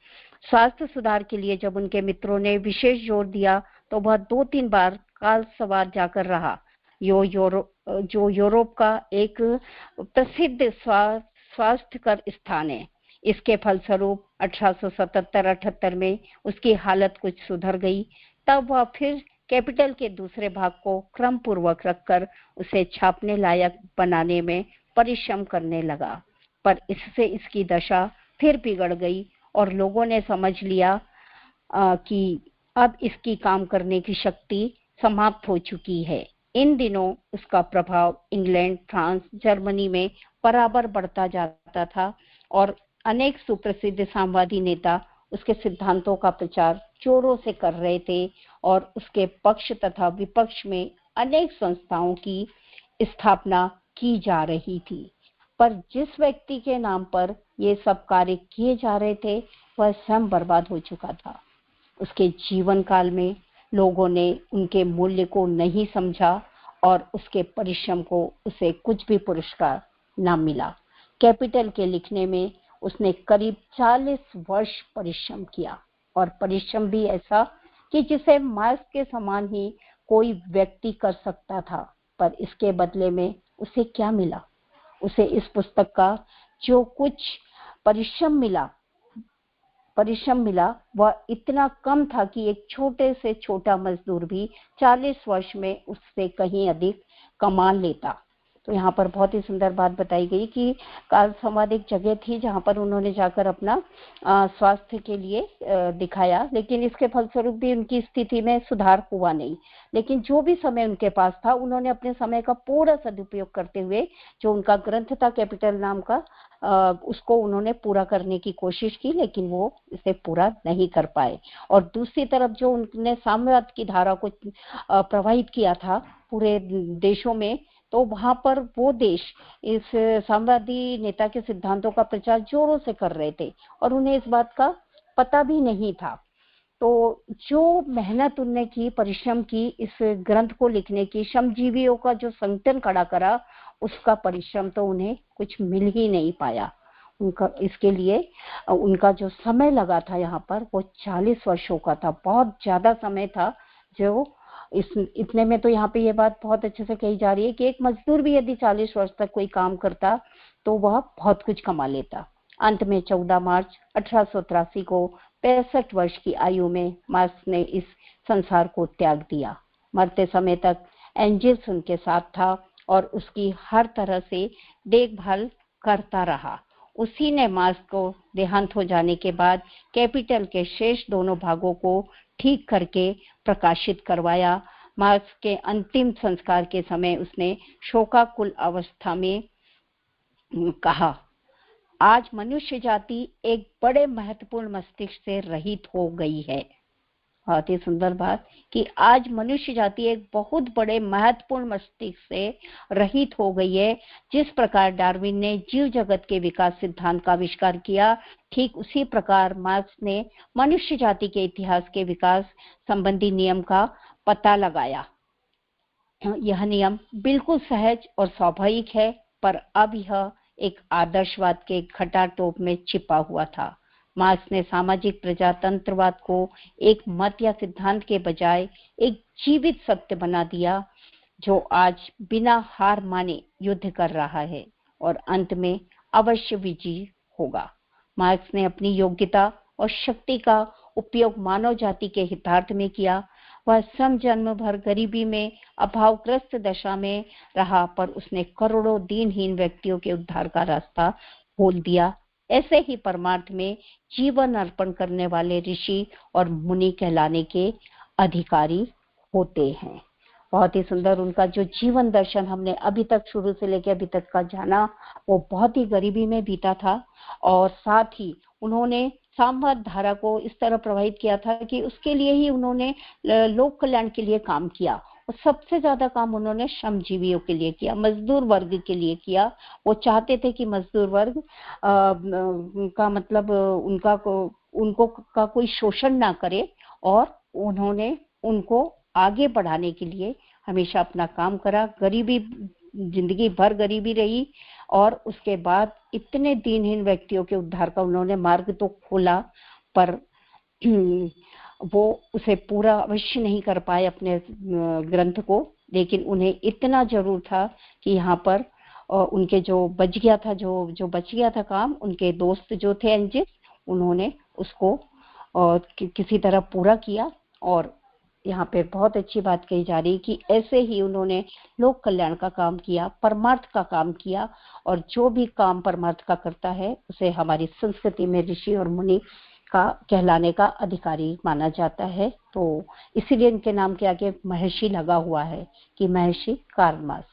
स्वास्थ्य सुधार के लिए जब उनके मित्रों ने विशेष जोर दिया तो वह 2-3 बार काल सवार जाकर रहा, जो यूरोप का एक प्रसिद्ध स्वास्थ्यकर स्थान है। इसके फलस्वरूप 1877-78 में उसकी हालत कुछ सुधर गई। तब वह फिर कैपिटल के दूसरे भाग को क्रम पूर्वक रखकर उसे छापने लायक बनाने में परिश्रम करने लगा, पर इससे इसकी दशा फिर बिगड़ गई और लोगों ने समझ लिया कि अब इसकी काम करने की शक्ति समाप्त हो चुकी है। इन दिनों उसका प्रभाव इंग्लैंड, फ्रांस, जर्मनी में बराबर बढ़ता जाता था और अनेक सुप्रसिद्ध साम्यवादी नेता उसके सिद्धांतों का प्रचार जोरों से कर रहे थे और उसके पक्ष तथा विपक्ष में अनेक संस्थाओं की स्थापना की जा रही थी। पर जिस व्यक्ति के नाम पर ये सब कार्य किए जा रहे थे वह स्वयं बर्बाद हो चुका था। उसके जीवन काल में लोगों ने उनके मूल्य को नहीं समझा और उसके परिश्रम को उसे कुछ भी पुरस्कार न मिला। कैपिटल के लिखने में उसने करीब 40 वर्ष परिश्रम किया और परिश्रम भी ऐसा कि जिसे मार्क्स के समान ही कोई व्यक्ति कर सकता था। पर इसके बदले में उसे क्या मिला? उसे इस पुस्तक का जो कुछ परिश्रम मिला वह इतना कम था कि एक छोटे से छोटा मजदूर भी 40 वर्ष में उससे कहीं अधिक कमा लेता। तो यहाँ पर बहुत ही सुंदर बात बताई गई कि काल संवाद एक जगह थी जहाँ पर उन्होंने जाकर अपना स्वास्थ्य के लिए दिखाया, लेकिन इसके फलस्वरूप भी उनकी स्थिति में सुधार हुआ नहीं। लेकिन जो भी समय उनके पास था उन्होंने अपने समय का पूरा सदुपयोग करते हुए जो उनका ग्रंथ था कैपिटल नाम का, उसको उन्होंने पूरा करने की कोशिश की, लेकिन वो इसे पूरा नहीं कर पाए। और दूसरी तरफ जो उन्होंने साम्यवाद की धारा को प्रवाहित किया था पूरे देशों में, तो वहां पर वो देश इस साम्यवादी नेता के सिद्धांतों का प्रचार जोरों से कर रहे थे और उन्हें इस बात का पता भी नहीं था। तो जो मेहनत उनने की, परिश्रम की इस ग्रंथ को लिखने की, श्रमजीवियों का जो संगठन खड़ा करा, उसका परिश्रम तो उन्हें कुछ मिल ही नहीं पाया। इसके लिए उनका जो समय लगा था यहाँ पर वो 40 वर्षों का था, बहुत ज्यादा समय था। जो इतने में तो यहाँ पे ये बात बहुत अच्छे से कही जा रही है कि एक मजदूर भी यदि 40 वर्ष तक कोई काम करता तो वह बहुत कुछ कमा लेता। अंत में 14 मार्च 1883 को 65 वर्ष की आयु में मार्क्स ने इस संसार को त्याग दिया। मरते समय तक एंजिल्स उनके साथ था और उसकी हर तरह से देखभाल करता रहा। उसी ने मार्क्स को देहांत हो जाने के बाद कैपिटल के शेष दोनों भागों को ठीक करके प्रकाशित करवाया। मार्क्स के अंतिम संस्कार के समय उसने शोकाकुल अवस्था में कहा, आज मनुष्य जाति एक बड़े महत्वपूर्ण मस्तिष्क से रहित हो गई है। बहुत ही सुंदर बात कि आज मनुष्य जाति एक बहुत बड़े महत्वपूर्ण मस्तिष्क से रहित हो गई है। जिस प्रकार डार्विन ने जीव जगत के विकास सिद्धांत का आविष्कार किया, ठीक उसी प्रकार मार्क्स ने मनुष्य जाति के इतिहास के विकास संबंधी नियम का पता लगाया। यह नियम बिल्कुल सहज और स्वाभाविक है, पर अब यह एक आदर्शवाद के घटाटोप में छिपा हुआ था। मार्क्स ने सामाजिक प्रजातंत्रवाद को एक मत या सिद्धांत के बजाय एक जीवित सत्य बना दिया, जो आज बिना हार माने युद्ध कर रहा है और अंत में अवश्य विजयी होगा। मार्क्स ने अपनी योग्यता और शक्ति का उपयोग मानव जाति के हितार्थ में किया। वह स्वयं जन्म भर गरीबी में अभावग्रस्त दशा में रहा, पर उसने करोड़ों दीनहीन व्यक्तियों के उद्धार का रास्ता खोल दिया। ऐसे ही परमार्थ में जीवन अर्पण करने वाले ऋषि और मुनि कहलाने के अधिकारी होते हैं। बहुत ही सुंदर उनका जो जीवन दर्शन हमने अभी तक शुरू से लेकर अभी तक का जाना, वो बहुत ही गरीबी में बीता था और साथ ही उन्होंने सामवेद धारा को इस तरह प्रभावित किया था कि उसके लिए ही उन्होंने लोक कल्याण के लिए काम किया और सबसे ज्यादा काम उन्होंने श्रमजीवियों के लिए किया, मजदूर वर्ग के लिए किया। वो चाहते थे कि मजदूर वर्ग का मतलब उनको का कोई शोषण ना करे और उन्होंने उनको आगे बढ़ाने के लिए हमेशा अपना काम करा। गरीबी, जिंदगी भर गरीबी रही और उसके बाद इतने दीनहीन व्यक्तियों के उद्धार का उन्होंने मार्ग तो खोला, पर वो उसे पूरा अवश्य नहीं कर पाए अपने ग्रंथ को, लेकिन उन्हें इतना जरूर था कि यहाँ पर उनके जो बच गया था काम, उनके दोस्त जो थे एंजिल, उन्होंने उसको किसी तरह पूरा किया। और यहाँ पे बहुत अच्छी बात कही जा रही कि ऐसे ही उन्होंने लोक कल्याण का काम किया, परमार्थ का काम किया, और जो भी काम परमार्थ का करता है उसे हमारी संस्कृति में ऋषि और मुनि का कहलाने का अधिकारी माना जाता है। तो इसीलिए इनके नाम के आगे महर्षि लगा हुआ है कि महर्षि कार्ल मार्क्स।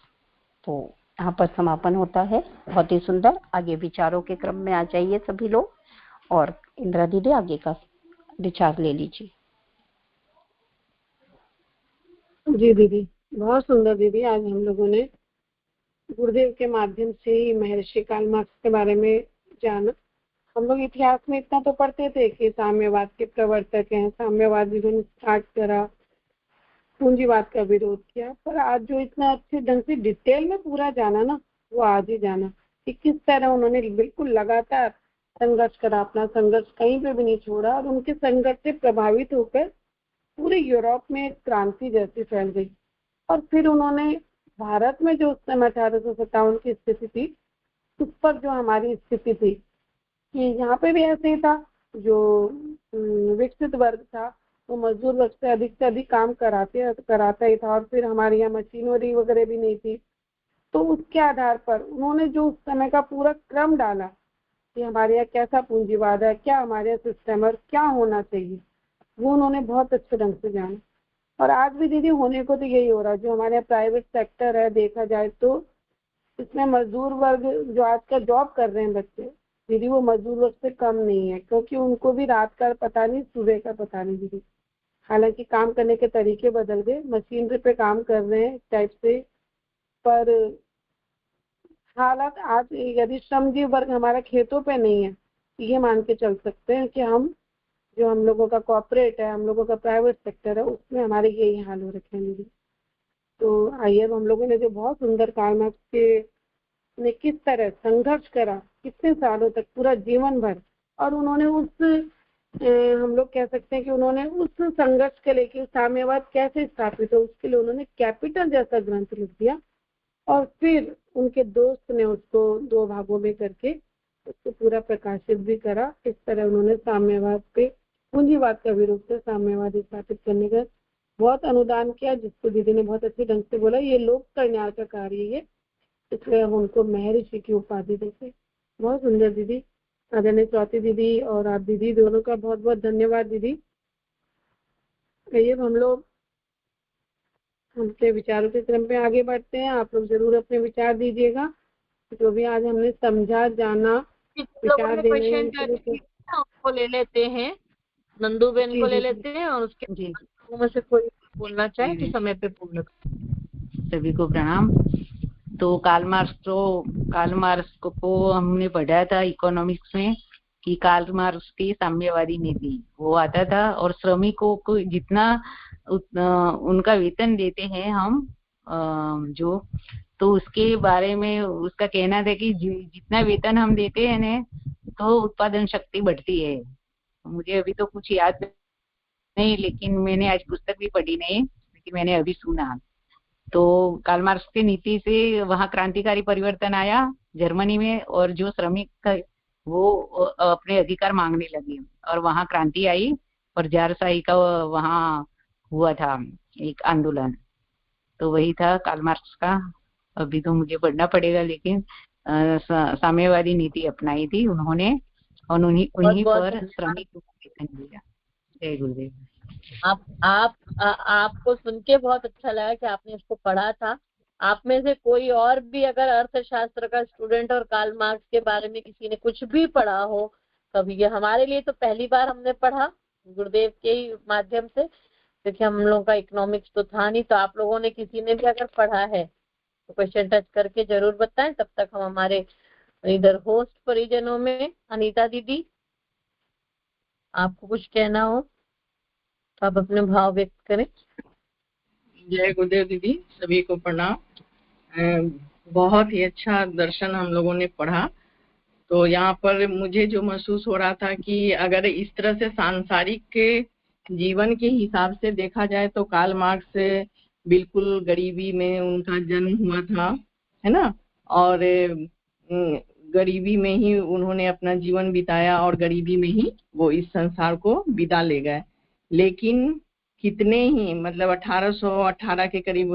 तो यहाँ पर समापन होता है। बहुत ही सुंदर। आगे विचारों के क्रम में आ जाइए सभी लोग, और इंदिरा दीदी आगे का विचार ले लीजिए। जी दीदी, बहुत सुंदर दीदी। आज हम लोगों ने गुरुदेव के माध्यम से ही महर्षि कार्ल मार्क्स के बारे में जाना। हम लोग इतिहास में इतना तो पढ़ते थे कि साम्यवाद के प्रवर्तक हैं, साम्यवाद जिन्होंने स्टार्ट करा, पूंजीवाद का विरोध किया, पर आज जो इतना अच्छे ढंग से डिटेल में पूरा जाना ना, वो आज ही जाना कि किस तरह उन्होंने बिल्कुल लगातार संघर्ष करा, अपना संघर्ष कहीं पे भी नहीं छोड़ा, और उनके संघर्ष से प्रभावित होकर पूरे यूरोप में एक क्रांति जैसी फैल गई। और फिर उन्होंने भारत में जो उस समय 1857 की स्थिति थी, उस पर जो हमारी स्थिति थी कि यहाँ पे भी ऐसे ही था, जो विकसित वर्ग था वो मजदूर वर्ग से अधिक काम कराता ही था, और फिर हमारे यहाँ मशीनरी वगैरह भी नहीं थी। तो उसके आधार पर उन्होंने जो उस समय का पूरा क्रम डाला कि हमारे यहाँ कैसा पूंजीवाद है, क्या हमारे यहाँ सिस्टम और क्या होना चाहिए, वो उन्होंने बहुत अच्छे ढंग से जाना। और आज भी दीदी होने को तो यही हो रहा है। जो हमारे प्राइवेट सेक्टर है, देखा जाए तो इसमें मजदूर वर्ग जो आज का जॉब कर रहे हैं बच्चे, दीदी वो मजदूर वर्ग से कम नहीं है, क्योंकि उनको भी रात का पता नहीं, सुबह का पता नहीं दीदी। हालांकि काम करने के तरीके बदल गए, मशीनरी पे काम कर रहे हैं टाइप से, पर हालात आज यदि श्रमजीव वर्ग हमारा खेतों पे नहीं है, ये मान के चल सकते हैं कि हम लोगों का कॉर्पोरेट है, हम लोगों का प्राइवेट सेक्टर है, उसमें हमारे यही हाल हो रखे हैं। तो आइए, हम लोगों ने जो बहुत सुंदर कार्ल मार्क्स के ने किस तरह संघर्ष करा, कितने सालों तक, पूरा जीवन भर, और उन्होंने हम लोग कह सकते हैं कि उन्होंने उस संघर्ष के लेके साम्यवाद कैसे स्थापित हो, उसके लिए उन्होंने कैपिटल जैसा ग्रंथ लिख दिया, और फिर उनके दोस्त ने उसको 2 भागों में करके उसको पूरा प्रकाशित भी करा। इस तरह उन्होंने साम्यवाद पे पूंजीवाद का विरोध से साम्यवाद स्थापित करने का बहुत अनुदान किया, जिसको दीदी ने बहुत अच्छे ढंग से बोला, ये लोक कल्याण का कार्य है, इसलिए हम उनको महर्षि की उपाधि देते। बहुत सुंदर दीदी। आदरणीय स्वाति दीदी और आप दीदी दोनों का बहुत बहुत धन्यवाद दीदी। हम लोग अपने विचारों के क्रम में आगे बढ़ते हैं। आप लोग जरूर अपने विचार दीजिएगा, जो भी आज हमने समझा, जाना, विचार देने उनको ले लेते हैं। नंदूबेन को ले लेते हैं और उसके जी में से कोई बोलना चाहे तो समय पे पूर्ण। सभी को प्रणाम। तो कार्ल मार्क्स को हमने पढ़ा था इकोनॉमिक्स में कि कार्ल मार्क्स की साम्यवादी नीति वो आता था, और श्रमिकों को जितना उनका वेतन देते हैं हम जो, तो उसके बारे में उसका कहना था कि जितना वेतन हम देते हैं ना तो उत्पादन शक्ति बढ़ती है। मुझे अभी तो कुछ याद नहीं, लेकिन मैंने आज पुस्तक भी पढ़ी नहीं, लेकिन मैंने अभी सुना। तो कार्ल मार्क्स की नीति से वहाँ क्रांतिकारी परिवर्तन आया जर्मनी में, और जो श्रमिक वो अपने अधिकार मांगने लगे और वहाँ क्रांति आई और जारशाही का वहाँ हुआ था एक आंदोलन। तो वही था कार्ल मार्क्स का। अभी तो मुझे पढ़ना पड़ेगा, लेकिन साम्यवादी नीति अपनाई थी उन्होंने, और उन्हीं पर श्रमिक को वेतन दिया। जय गुरुदेव। आपको सुन के बहुत अच्छा लगा कि आपने इसको पढ़ा था। आप में से कोई और भी अगर अर्थशास्त्र का स्टूडेंट और कार्ल मार्क्स के बारे में किसी ने कुछ भी पढ़ा हो कभी, ये हमारे लिए तो पहली बार हमने पढ़ा गुरुदेव के ही माध्यम से, क्योंकि हम लोगों का इकोनॉमिक्स तो था नहीं। तो आप लोगों ने किसी ने भी अगर पढ़ा है तो क्वेश्चन टच करके जरूर बताएं। तब तक हम हमारे इधर होस्ट परिजनों में अनीता दीदी, आपको कुछ कहना हो तो आप अपने भाव व्यक्त करें। जय गुरुदेव दीदी, सभी को प्रणाम। बहुत ही अच्छा दर्शन हम लोगों ने पढ़ा। तो यहाँ पर मुझे जो महसूस हो रहा था कि अगर इस तरह से सांसारिक के जीवन के हिसाब से देखा जाए तो कार्ल मार्क्स बिल्कुल गरीबी में उनका जन्म हुआ था, है ना, और गरीबी में ही उन्होंने अपना जीवन बिताया और गरीबी में ही वो इस संसार को विदा ले गए। लेकिन कितने ही मतलब 1818 के करीब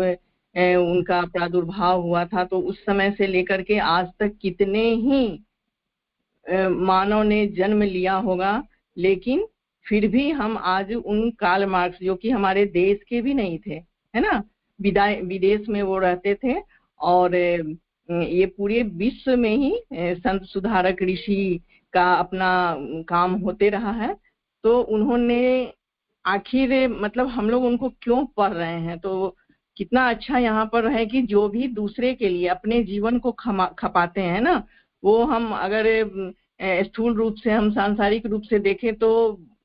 उनका प्रादुर्भाव हुआ था, तो उस समय से लेकर के आज तक कितने ही मानव ने जन्म लिया होगा, लेकिन फिर भी हम आज उन कार्ल मार्क्स जो कि हमारे देश के भी नहीं थे, है ना, विदेश में वो रहते थे, और ये पूरे विश्व में ही संत सुधारक ऋषि का अपना काम होते रहा है। तो उन्होंने आखिर मतलब हम लोग उनको क्यों पढ़ रहे हैं, तो कितना अच्छा यहाँ पर है कि जो भी दूसरे के लिए अपने जीवन को खपाते हैं ना, वो हम अगर स्थूल रूप से हम सांसारिक रूप से देखें तो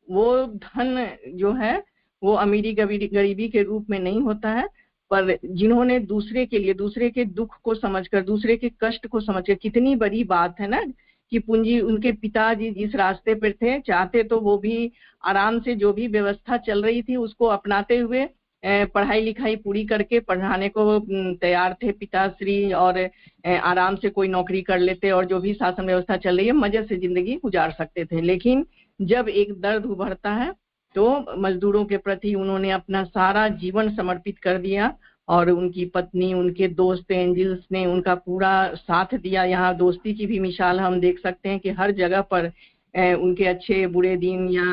वो धन जो है वो अमीरी गरीबी के रूप में नहीं होता है, पर जिन्होंने दूसरे के लिए दूसरे के दुख को समझकर दूसरे के कष्ट को समझकर, कितनी बड़ी बात है ना कि पूंजी उनके पिताजी जिस रास्ते पर थे चाहते तो वो भी आराम से जो भी व्यवस्था चल रही थी उसको अपनाते हुए पढ़ाई लिखाई पूरी करके पढ़ाने को तैयार थे पिताश्री, और आराम से कोई नौकरी कर लेते और जो भी शासन व्यवस्था चल रही है मजे से जिंदगी गुजार सकते थे। लेकिन जब एक दर्द उभरता है तो मजदूरों के प्रति उन्होंने अपना सारा जीवन समर्पित कर दिया, और उनकी पत्नी उनके दोस्त एंजल्स ने उनका पूरा साथ दिया। यहाँ दोस्ती की भी मिसाल हम देख सकते हैं कि हर जगह पर उनके अच्छे बुरे दिन या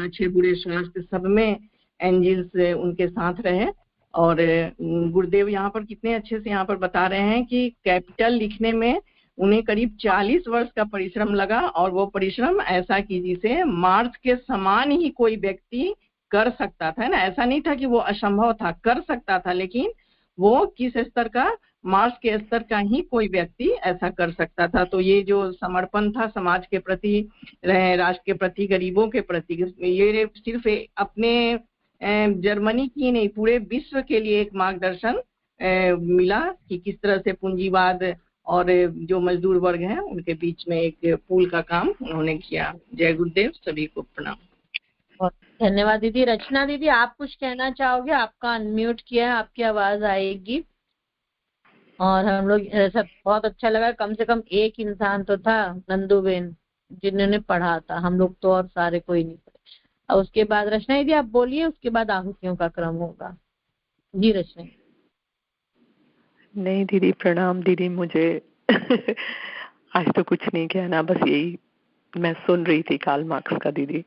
अच्छे बुरे स्वास्थ्य सब में एंजल्स उनके साथ रहे। और गुरुदेव यहाँ पर कितने अच्छे से यहाँ पर बता रहे हैं कि कैपिटल लिखने में उन्हें करीब 40 वर्ष का परिश्रम लगा, और वो परिश्रम ऐसा कि जिसे मार्क्स के समान ही कोई व्यक्ति कर सकता था, है ना, ऐसा नहीं था कि वो असंभव था, कर सकता था, लेकिन वो किस स्तर का, मार्क्स के स्तर का ही कोई व्यक्ति ऐसा कर सकता था। तो ये जो समर्पण था समाज के प्रति, राष्ट्र के प्रति, गरीबों के प्रति, ये सिर्फ अपने जर्मनी की नहीं पूरे विश्व के लिए एक मार्गदर्शन मिला कि किस तरह से पूंजीवाद और जो मजदूर वर्ग हैं उनके बीच में एक पुल का काम उन्होंने किया। जय गुरुदेव, सभी को प्रणाम। धन्यवाद दीदी। रचना दीदी, आप कुछ कहना चाहोगे? आपका अनम्यूट किया है, आपकी आवाज आएगी। और हम लोग सब बहुत अच्छा लगा, कम से कम एक इंसान तो था नंदूबेन जिन्होंने पढ़ा था, हम लोग तो और सारे कोई नहीं पढ़े। और उसके बाद रचना दीदी आप बोलिए, उसके बाद आहुतियों का क्रम होगा। जी रचना। नहीं दीदी प्रणाम दीदी, मुझे आज तो कुछ नहीं कहना, बस यही मैं सुन रही थी कार्ल मार्क्स का दीदी।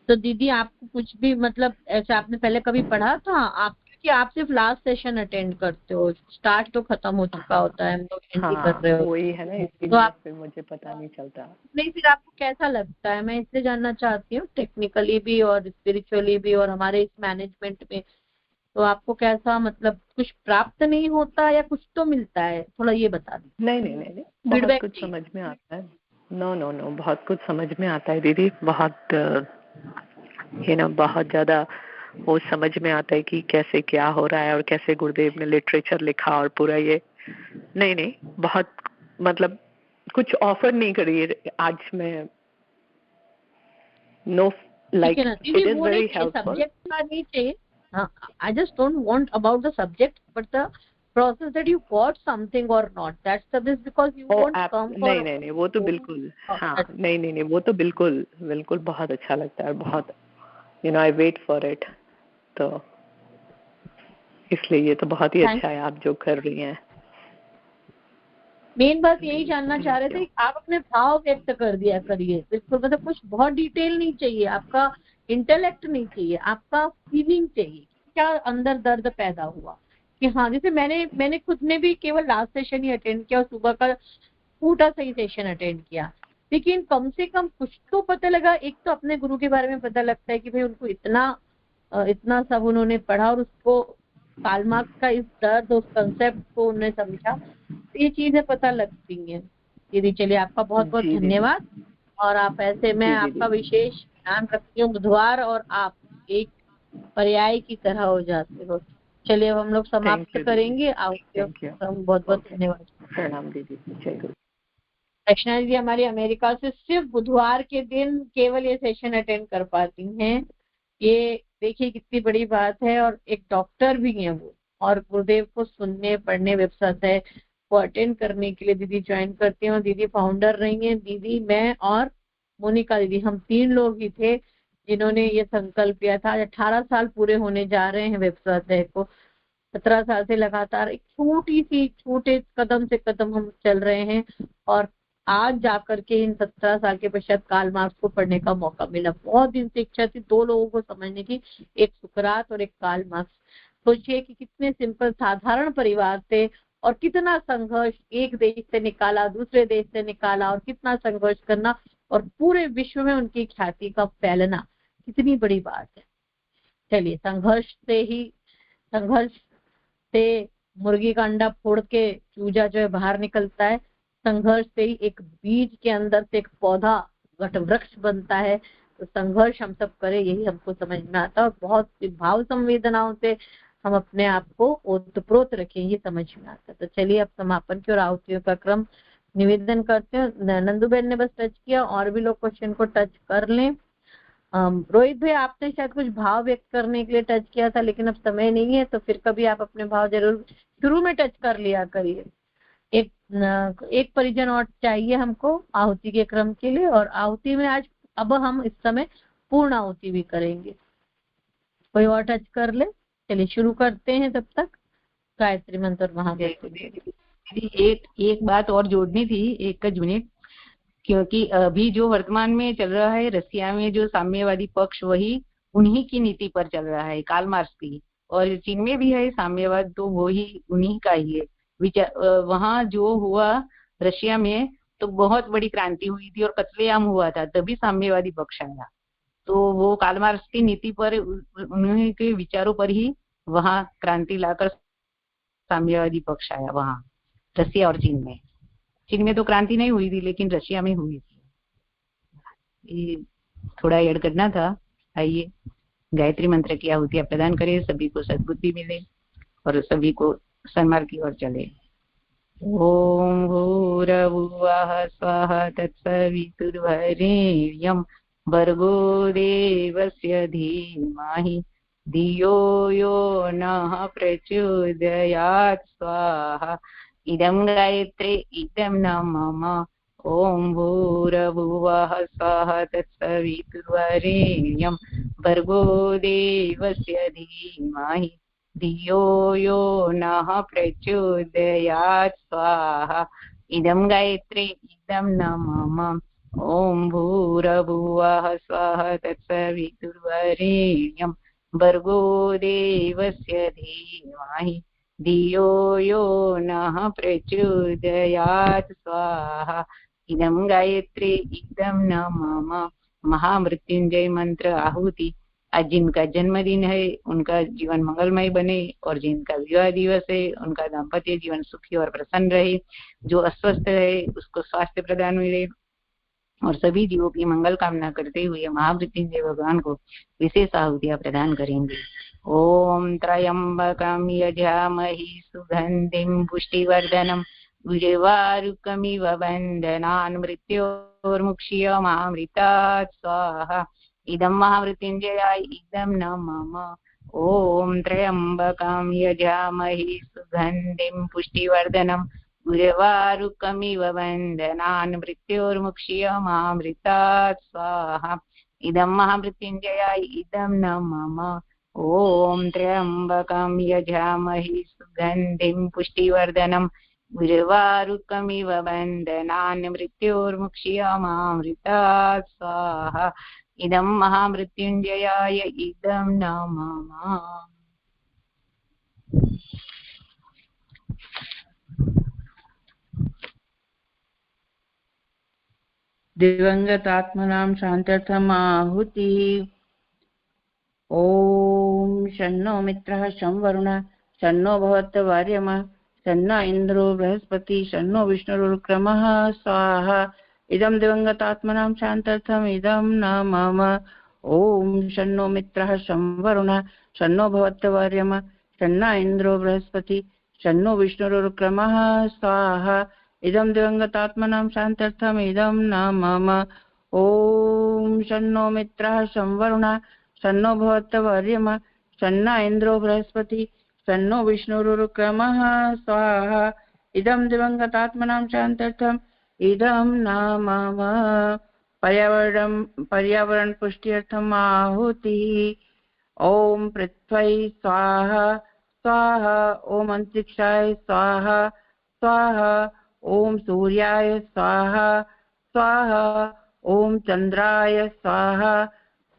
तो दीदी आपको कुछ भी मतलब ऐसा आपने पहले कभी पढ़ा था? आप कि आप सिर्फ लास्ट सेशन अटेंड करते हो, स्टार्ट तो खत्म हो चुका होता है, हम लोग एंड ही कर रहे हो, वही है ना, तो इसीलिए आप फिर मुझे पता नहीं चलता। नहीं, फिर आपको कैसा लगता है, मैं इसलिए जानना चाहती हूँ, टेक्निकली भी और स्पिरिचुअली भी और हमारे इस मैनेजमेंट में, तो आपको कैसा, मतलब कुछ प्राप्त नहीं होता या कुछ तो मिलता है, थोड़ा ये बता दीजिए। नहीं नहीं नहीं, बहुत फीडबैक कुछ समझ में आता है। नो नो नो, बहुत कुछ समझ में आता है दीदी, बहुत बहुत ज्यादा वो समझ में आता है कि कैसे क्या हो रहा है और कैसे गुरुदेव ने लिटरेचर लिखा और पूरा ये। नहीं नहीं, बहुत मतलब कुछ ऑफर नहीं करी आज मैं, know like it is very helpful. Subject का नहीं चाहिए, I just don't want about the subject but the process that you got something or not, that's the best, because you won't come for नहीं नहीं नहीं, वो तो बिल्कुल, हाँ नहीं नहीं नहीं, वो तो बिल्कुल बिल्कुल बहुत अच्छा लगता है, बहुत आई वेट फॉर इट, तो इसलिए ये तो बहुत ही अच्छा है आप जो कर रही हैं। मेन बात यही जानना चाह रहे थे, आप अपने भाव व्यक्त कर दिया करिए, बिल्कुल, मतलब कुछ बहुत डिटेल नहीं चाहिए, आपका इंटेलेक्ट नहीं चाहिए, आपका फीलिंग चाहिए, क्या अंदर दर्द पैदा हुआ कि हाँ, जैसे मैंने खुद ने भी केवल लास्ट सेशन ही अटेंड किया और सुबह का पूरा सही सेशन अटेंड किया, लेकिन कम से कम कुछ तो पता लगा। एक तो अपने गुरु के बारे में पता लगता है कि भाई उनको इतना सब उन्होंने पढ़ा और उसको कार्ल मार्क्स का इस दर्द, उस कंसेप्ट को उन्होंने समझा, ये चीजें पता लगती हैं। दीदी चलिए, आपका बहुत बहुत धन्यवाद, और आप ऐसे, मैं आपका विशेष ध्यान रखती हूँ, बुधवार और आप एक पर्याय की तरह हो जाते हो। चलिए अब हम लोग समाप्त करेंगे। बहुत बहुत धन्यवाद। प्रणाम दीदी, जय गुरु। दक्षिणा दीदी हमारी अमेरिका से सिर्फ बुधवार के दिन केवल ये सेशन अटेंड कर पाती हैं, ये देखिए कितनी बड़ी बात है, और एक डॉक्टर भी हैं वो, और गुरुदेव को सुनने, पढ़ने, वेबसाइट है वो अटेंड करने के लिए दीदी ज्वाइन करती हैं, और दीदी फाउंडर रही हैं। दीदी, मैं और मोनिका दीदी, हम 3 लोग ही थे जिन्होंने ये संकल्प किया था। 18 साल पूरे होने जा रहे हैं वेबसाइट को, 17 साल से लगातार एक छोटे कदम से कदम हम चल रहे हैं, और आज जाकर के इन 17 साल के पश्चात कार्ल मार्क्स को पढ़ने का मौका मिला। बहुत दिन से इच्छा थी 2 लोगों को समझने की, एक सुकरात और एक कार्ल मार्क्स। सोचिए कि कितने सिंपल साधारण परिवार थे, और कितना संघर्ष, एक देश से निकाला, दूसरे देश से निकाला, और कितना संघर्ष करना, और पूरे विश्व में उनकी ख्याति का फैलना कितनी बड़ी बात है। चलिए, संघर्ष से मुर्गी का अंडा फोड़ के चूजा जो है बाहर निकलता है, संघर्ष से ही एक बीज के अंदर से एक पौधा वट वृक्ष बनता है। तो संघर्ष हम सब करें, यही हमको समझ में आता है, और बहुत भाव संवेदनाओं से हम अपने आप को ओतप्रोत रखें, ये समझ में आता है। तो चलिए अब समापन की और आहुतियों का क्रम निवेदन करते हैं। नंदूबेन ने बस टच किया, और भी लोग क्वेश्चन को टच कर लें। रोहित भाई, आपने शायद कुछ भाव व्यक्त करने के लिए टच किया था, लेकिन अब समय नहीं है, तो फिर कभी आप अपने भाव जरूर शुरू में टच कर लिया करिए। एक परिजन और चाहिए हमको आहुति के क्रम के लिए, और आहुति में आज अब हम इस समय पूर्ण आहुति भी करेंगे। कोई और टच कर ले? चलिए शुरू करते हैं। तब तक गायत्री मंत्र और महामंत्र। एक बात और जोड़नी थी, 1 मिनट, क्योंकि अभी जो वर्तमान में चल रहा है रसिया में, जो साम्यवादी पक्ष, वही उन्हीं की नीति पर चल रहा है, कार्ल मार्क्स की, और चीन में भी है साम्यवाद, तो वही उन्हीं का ही है। वहां जो हुआ रशिया में, तो बहुत बड़ी क्रांति हुई थी और कत्लेआम हुआ था, तभी साम्यवादी पक्ष आया। तो वो कार्ल मार्क्स की नीति पर, उन्हीं के विचारों पर ही वहां क्रांति लाकर साम्यवादी पक्ष आया, वहां रसिया और चीन में तो क्रांति नहीं हुई थी, लेकिन रशिया में हुई थी। ये थोड़ा ऐड करना था। आइए गायत्री मंत्र की आहुतियां प्रदान करें, सभी को सद्बुद्धि मिले और सभी को सन्मार्ग की ओर चले। ओम भूर्भुवः स्वः तत्सवितुर्वरेण्यं भर्गो देवस्य धीमहि धियो यो नः प्रचोदयात् स्वाहा। इदं गायत्री इदं न मम। ओम भूर्भुवः स्वः तत्सवितुर्वरेण्यं भर्गो देवस्य धीमहि धियो यो नः प्रचोदयात् स्वाहा। इदं गायत्री इदं न मम। ओम भूर्भुवः स्वः तत्सवितुर्वरेण्यं भर्गो देवस्य धीमहि धियो यो नः प्रचोदयात् स्वाहा। इदं गायत्री इदं न मम। महामृत्युंजय मंत्र आहुति। आज जिनका जन्मदिन है उनका जीवन मंगलमय बने, और जिनका विवाह दिवस है उनका दाम्पत्य जीवन सुखी और प्रसन्न रहे। जो अस्वस्थ है उसको स्वास्थ्य प्रदान मिले, और सभी जीवों की मंगल कामना करते हुए महामृत्युंजय भगवान को विशेष आहुतियां प्रदान करेंगे। ओम त्र्यंबकं यजामहि सुगंधिं पुष्टिवर्धनम् उर्वारुकमिव बन्धनान् मृत्योर्मुक्षीयमामृतात् स्वाहा। इदं महामृत्युंजयाय इदं न मम। ओम त्र्यंबकं यजामहि सुगंधिं पुष्टिवर्धनम् उर्वारुकमिव बन्धनान् मृत्योर्मुक्षीयमामृतात् स्वाहा। इदं महामृत्युंजयाय इदं न मम। ओम त्र्यंबकं यजामहि सुगंधिं पुष्टिवर्धनम् उर्वारुकमिव बन्धनान् मृत्योर्मुक्षीयमामृतात् स्वाहा। इदं महामृत्युंजयाय इदं न मम। दिवंगतात्मनां शान्त्यर्थम् आहुतिः। ॐ शन्नो मित्रः शं वरुणः शन्नो भवत्वार्यमा शन्न इन्द्रो बृहस्पति शन्नो विष्णुरुक्रमः स्वाहा। इदं दिवंगतात्मनां शान्त्यर्थम् इदं न मम। ॐ शन्नो मित्रः शं वरुणः शन्नो भवत्वार्यमा शन्न इन्द्रो बृहस्पति शन्नो विष्णुरुक्रमः स्वाहा। इदं दिवंगतात्मनां शान्त्यर्थम् इदं न मम। ॐ शन्नो मित्रः शं वरुणः शन्नो भवत्वर्यमा शन्न इन्द्रो बृहस्पति शन्नो विष्णुरुक्रमः स्वाहा। इदं दिवंगतात्मनां शान्त्यर्थम् इदं न मम। पर्यावरण पुष्ट्यर्थम् आहुतिः। ॐ पृथ्वी स्वाहा स्वाहा। ॐ अंतरिक्षाय स्वाहा स्वाहा। ॐ सूर्याय स्वाहा स्वाहा। ॐ चंद्राय स्वाहा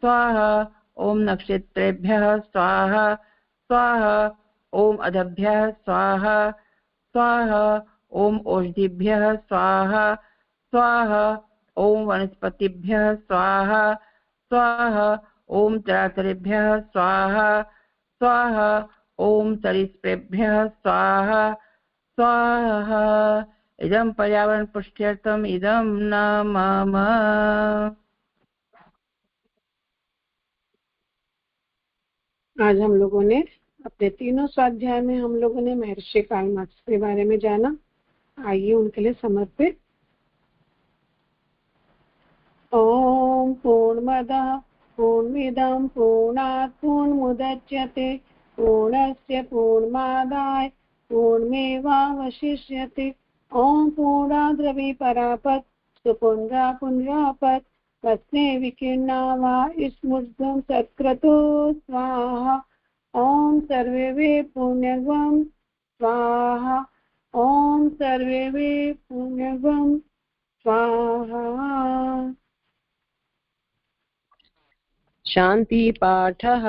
स्वाहा। ॐ नक्षत्रेभ्यः स्वाहा स्वाहा। ॐ अदभ्यः स्वाहा स्वाहा। ॐ औषधिभ्यः स्वाहा स्वाहा। ॐ वनस्पतिभ्यः स्वाहा स्वाहा। ॐ चराचरेभ्यः स्वाहा स्वाहा। ॐ सरीसृपेभ्यः स्वाहा स्वाहा। इदं पर्यावरण पुष्ट्यर्थम् इदं न मम। आज हम लोगों ने अपने तीनों स्वाध्याय में हम लोगों ने महर्षि कार्ल मार्क्स के बारे में जाना। आइए उनके लिए समर्पित। ओम पूर्णमदः पूर्णमिदं पूर्णात् पूर्णमुदच्यते पूर्णस्य पूर्णमादाय पूर्णमेवावशिष्यते। ओम पूर्णाद्रवि परापत् सुपुंड्रा पुंड्रापत् तस्मै विकीर्णा वा स्मृतं सत्क्रतो स्वाहा। ओम सर्वे वे पुण्यगं स्वाहा। ओम सर्वे वे पुण्यगं स्वाहा। शांति पाठः।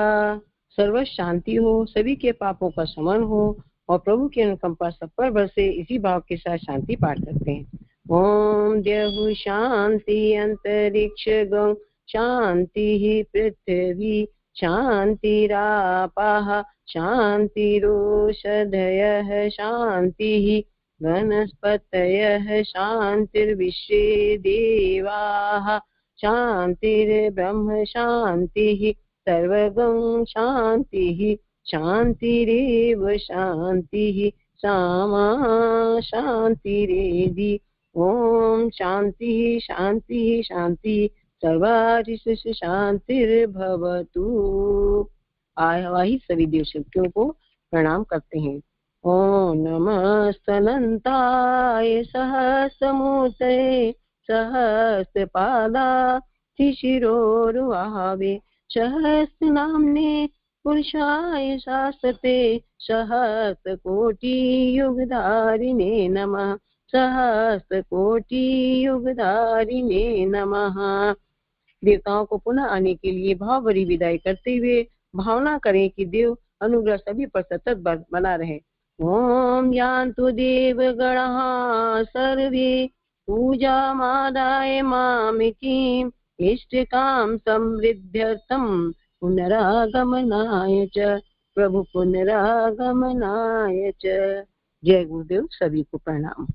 सर्व शांति हो, सभी के पापों का शमन हो और प्रभु की अनुकंपा सब पर बरसे, इसी भाव के साथ शांति पाठ करते हैं। ओम द्यौः शांति अंतरिक्ष गं शांति पृथ्वी शांतिरापः शांतिरोषधयः शांतिः वनस्पतयः शांतिर्विश्वे देवाः शांतिर्ब्रह्म शांतिः सर्वगं शांतिः शांतिरेव शांतिः सामा शांतिरेधि। ओम शांति शांति शांति सर्वारिषु शांतिर्भवतु। आवाहित सभी देव शक्तियों को प्रणाम करते हैं। ओम नमस्तनंताय सहस्रमूर्तये सहस्रपादाय शिरोरुहावे सहस्रनाम्ने पुरुषाय शाश्वते सहस्रकोटियुगधारिणे नमः सहस्रकोटियुगधारिणे नमः। देवताओं को पुनः आने के लिए भाव भरी विदाई करते हुए भावना करें कि देव अनुग्रह सभी पर सतत बना रहे। ओम यान्तु देव गणः सर्वे पूजा मादाय मामिकीम् इष्टकाम समृद्ध्यर्थम पुनरागमनाय च प्रभु पुनरागमनाय च। जय गुरुदेव, सभी को प्रणाम।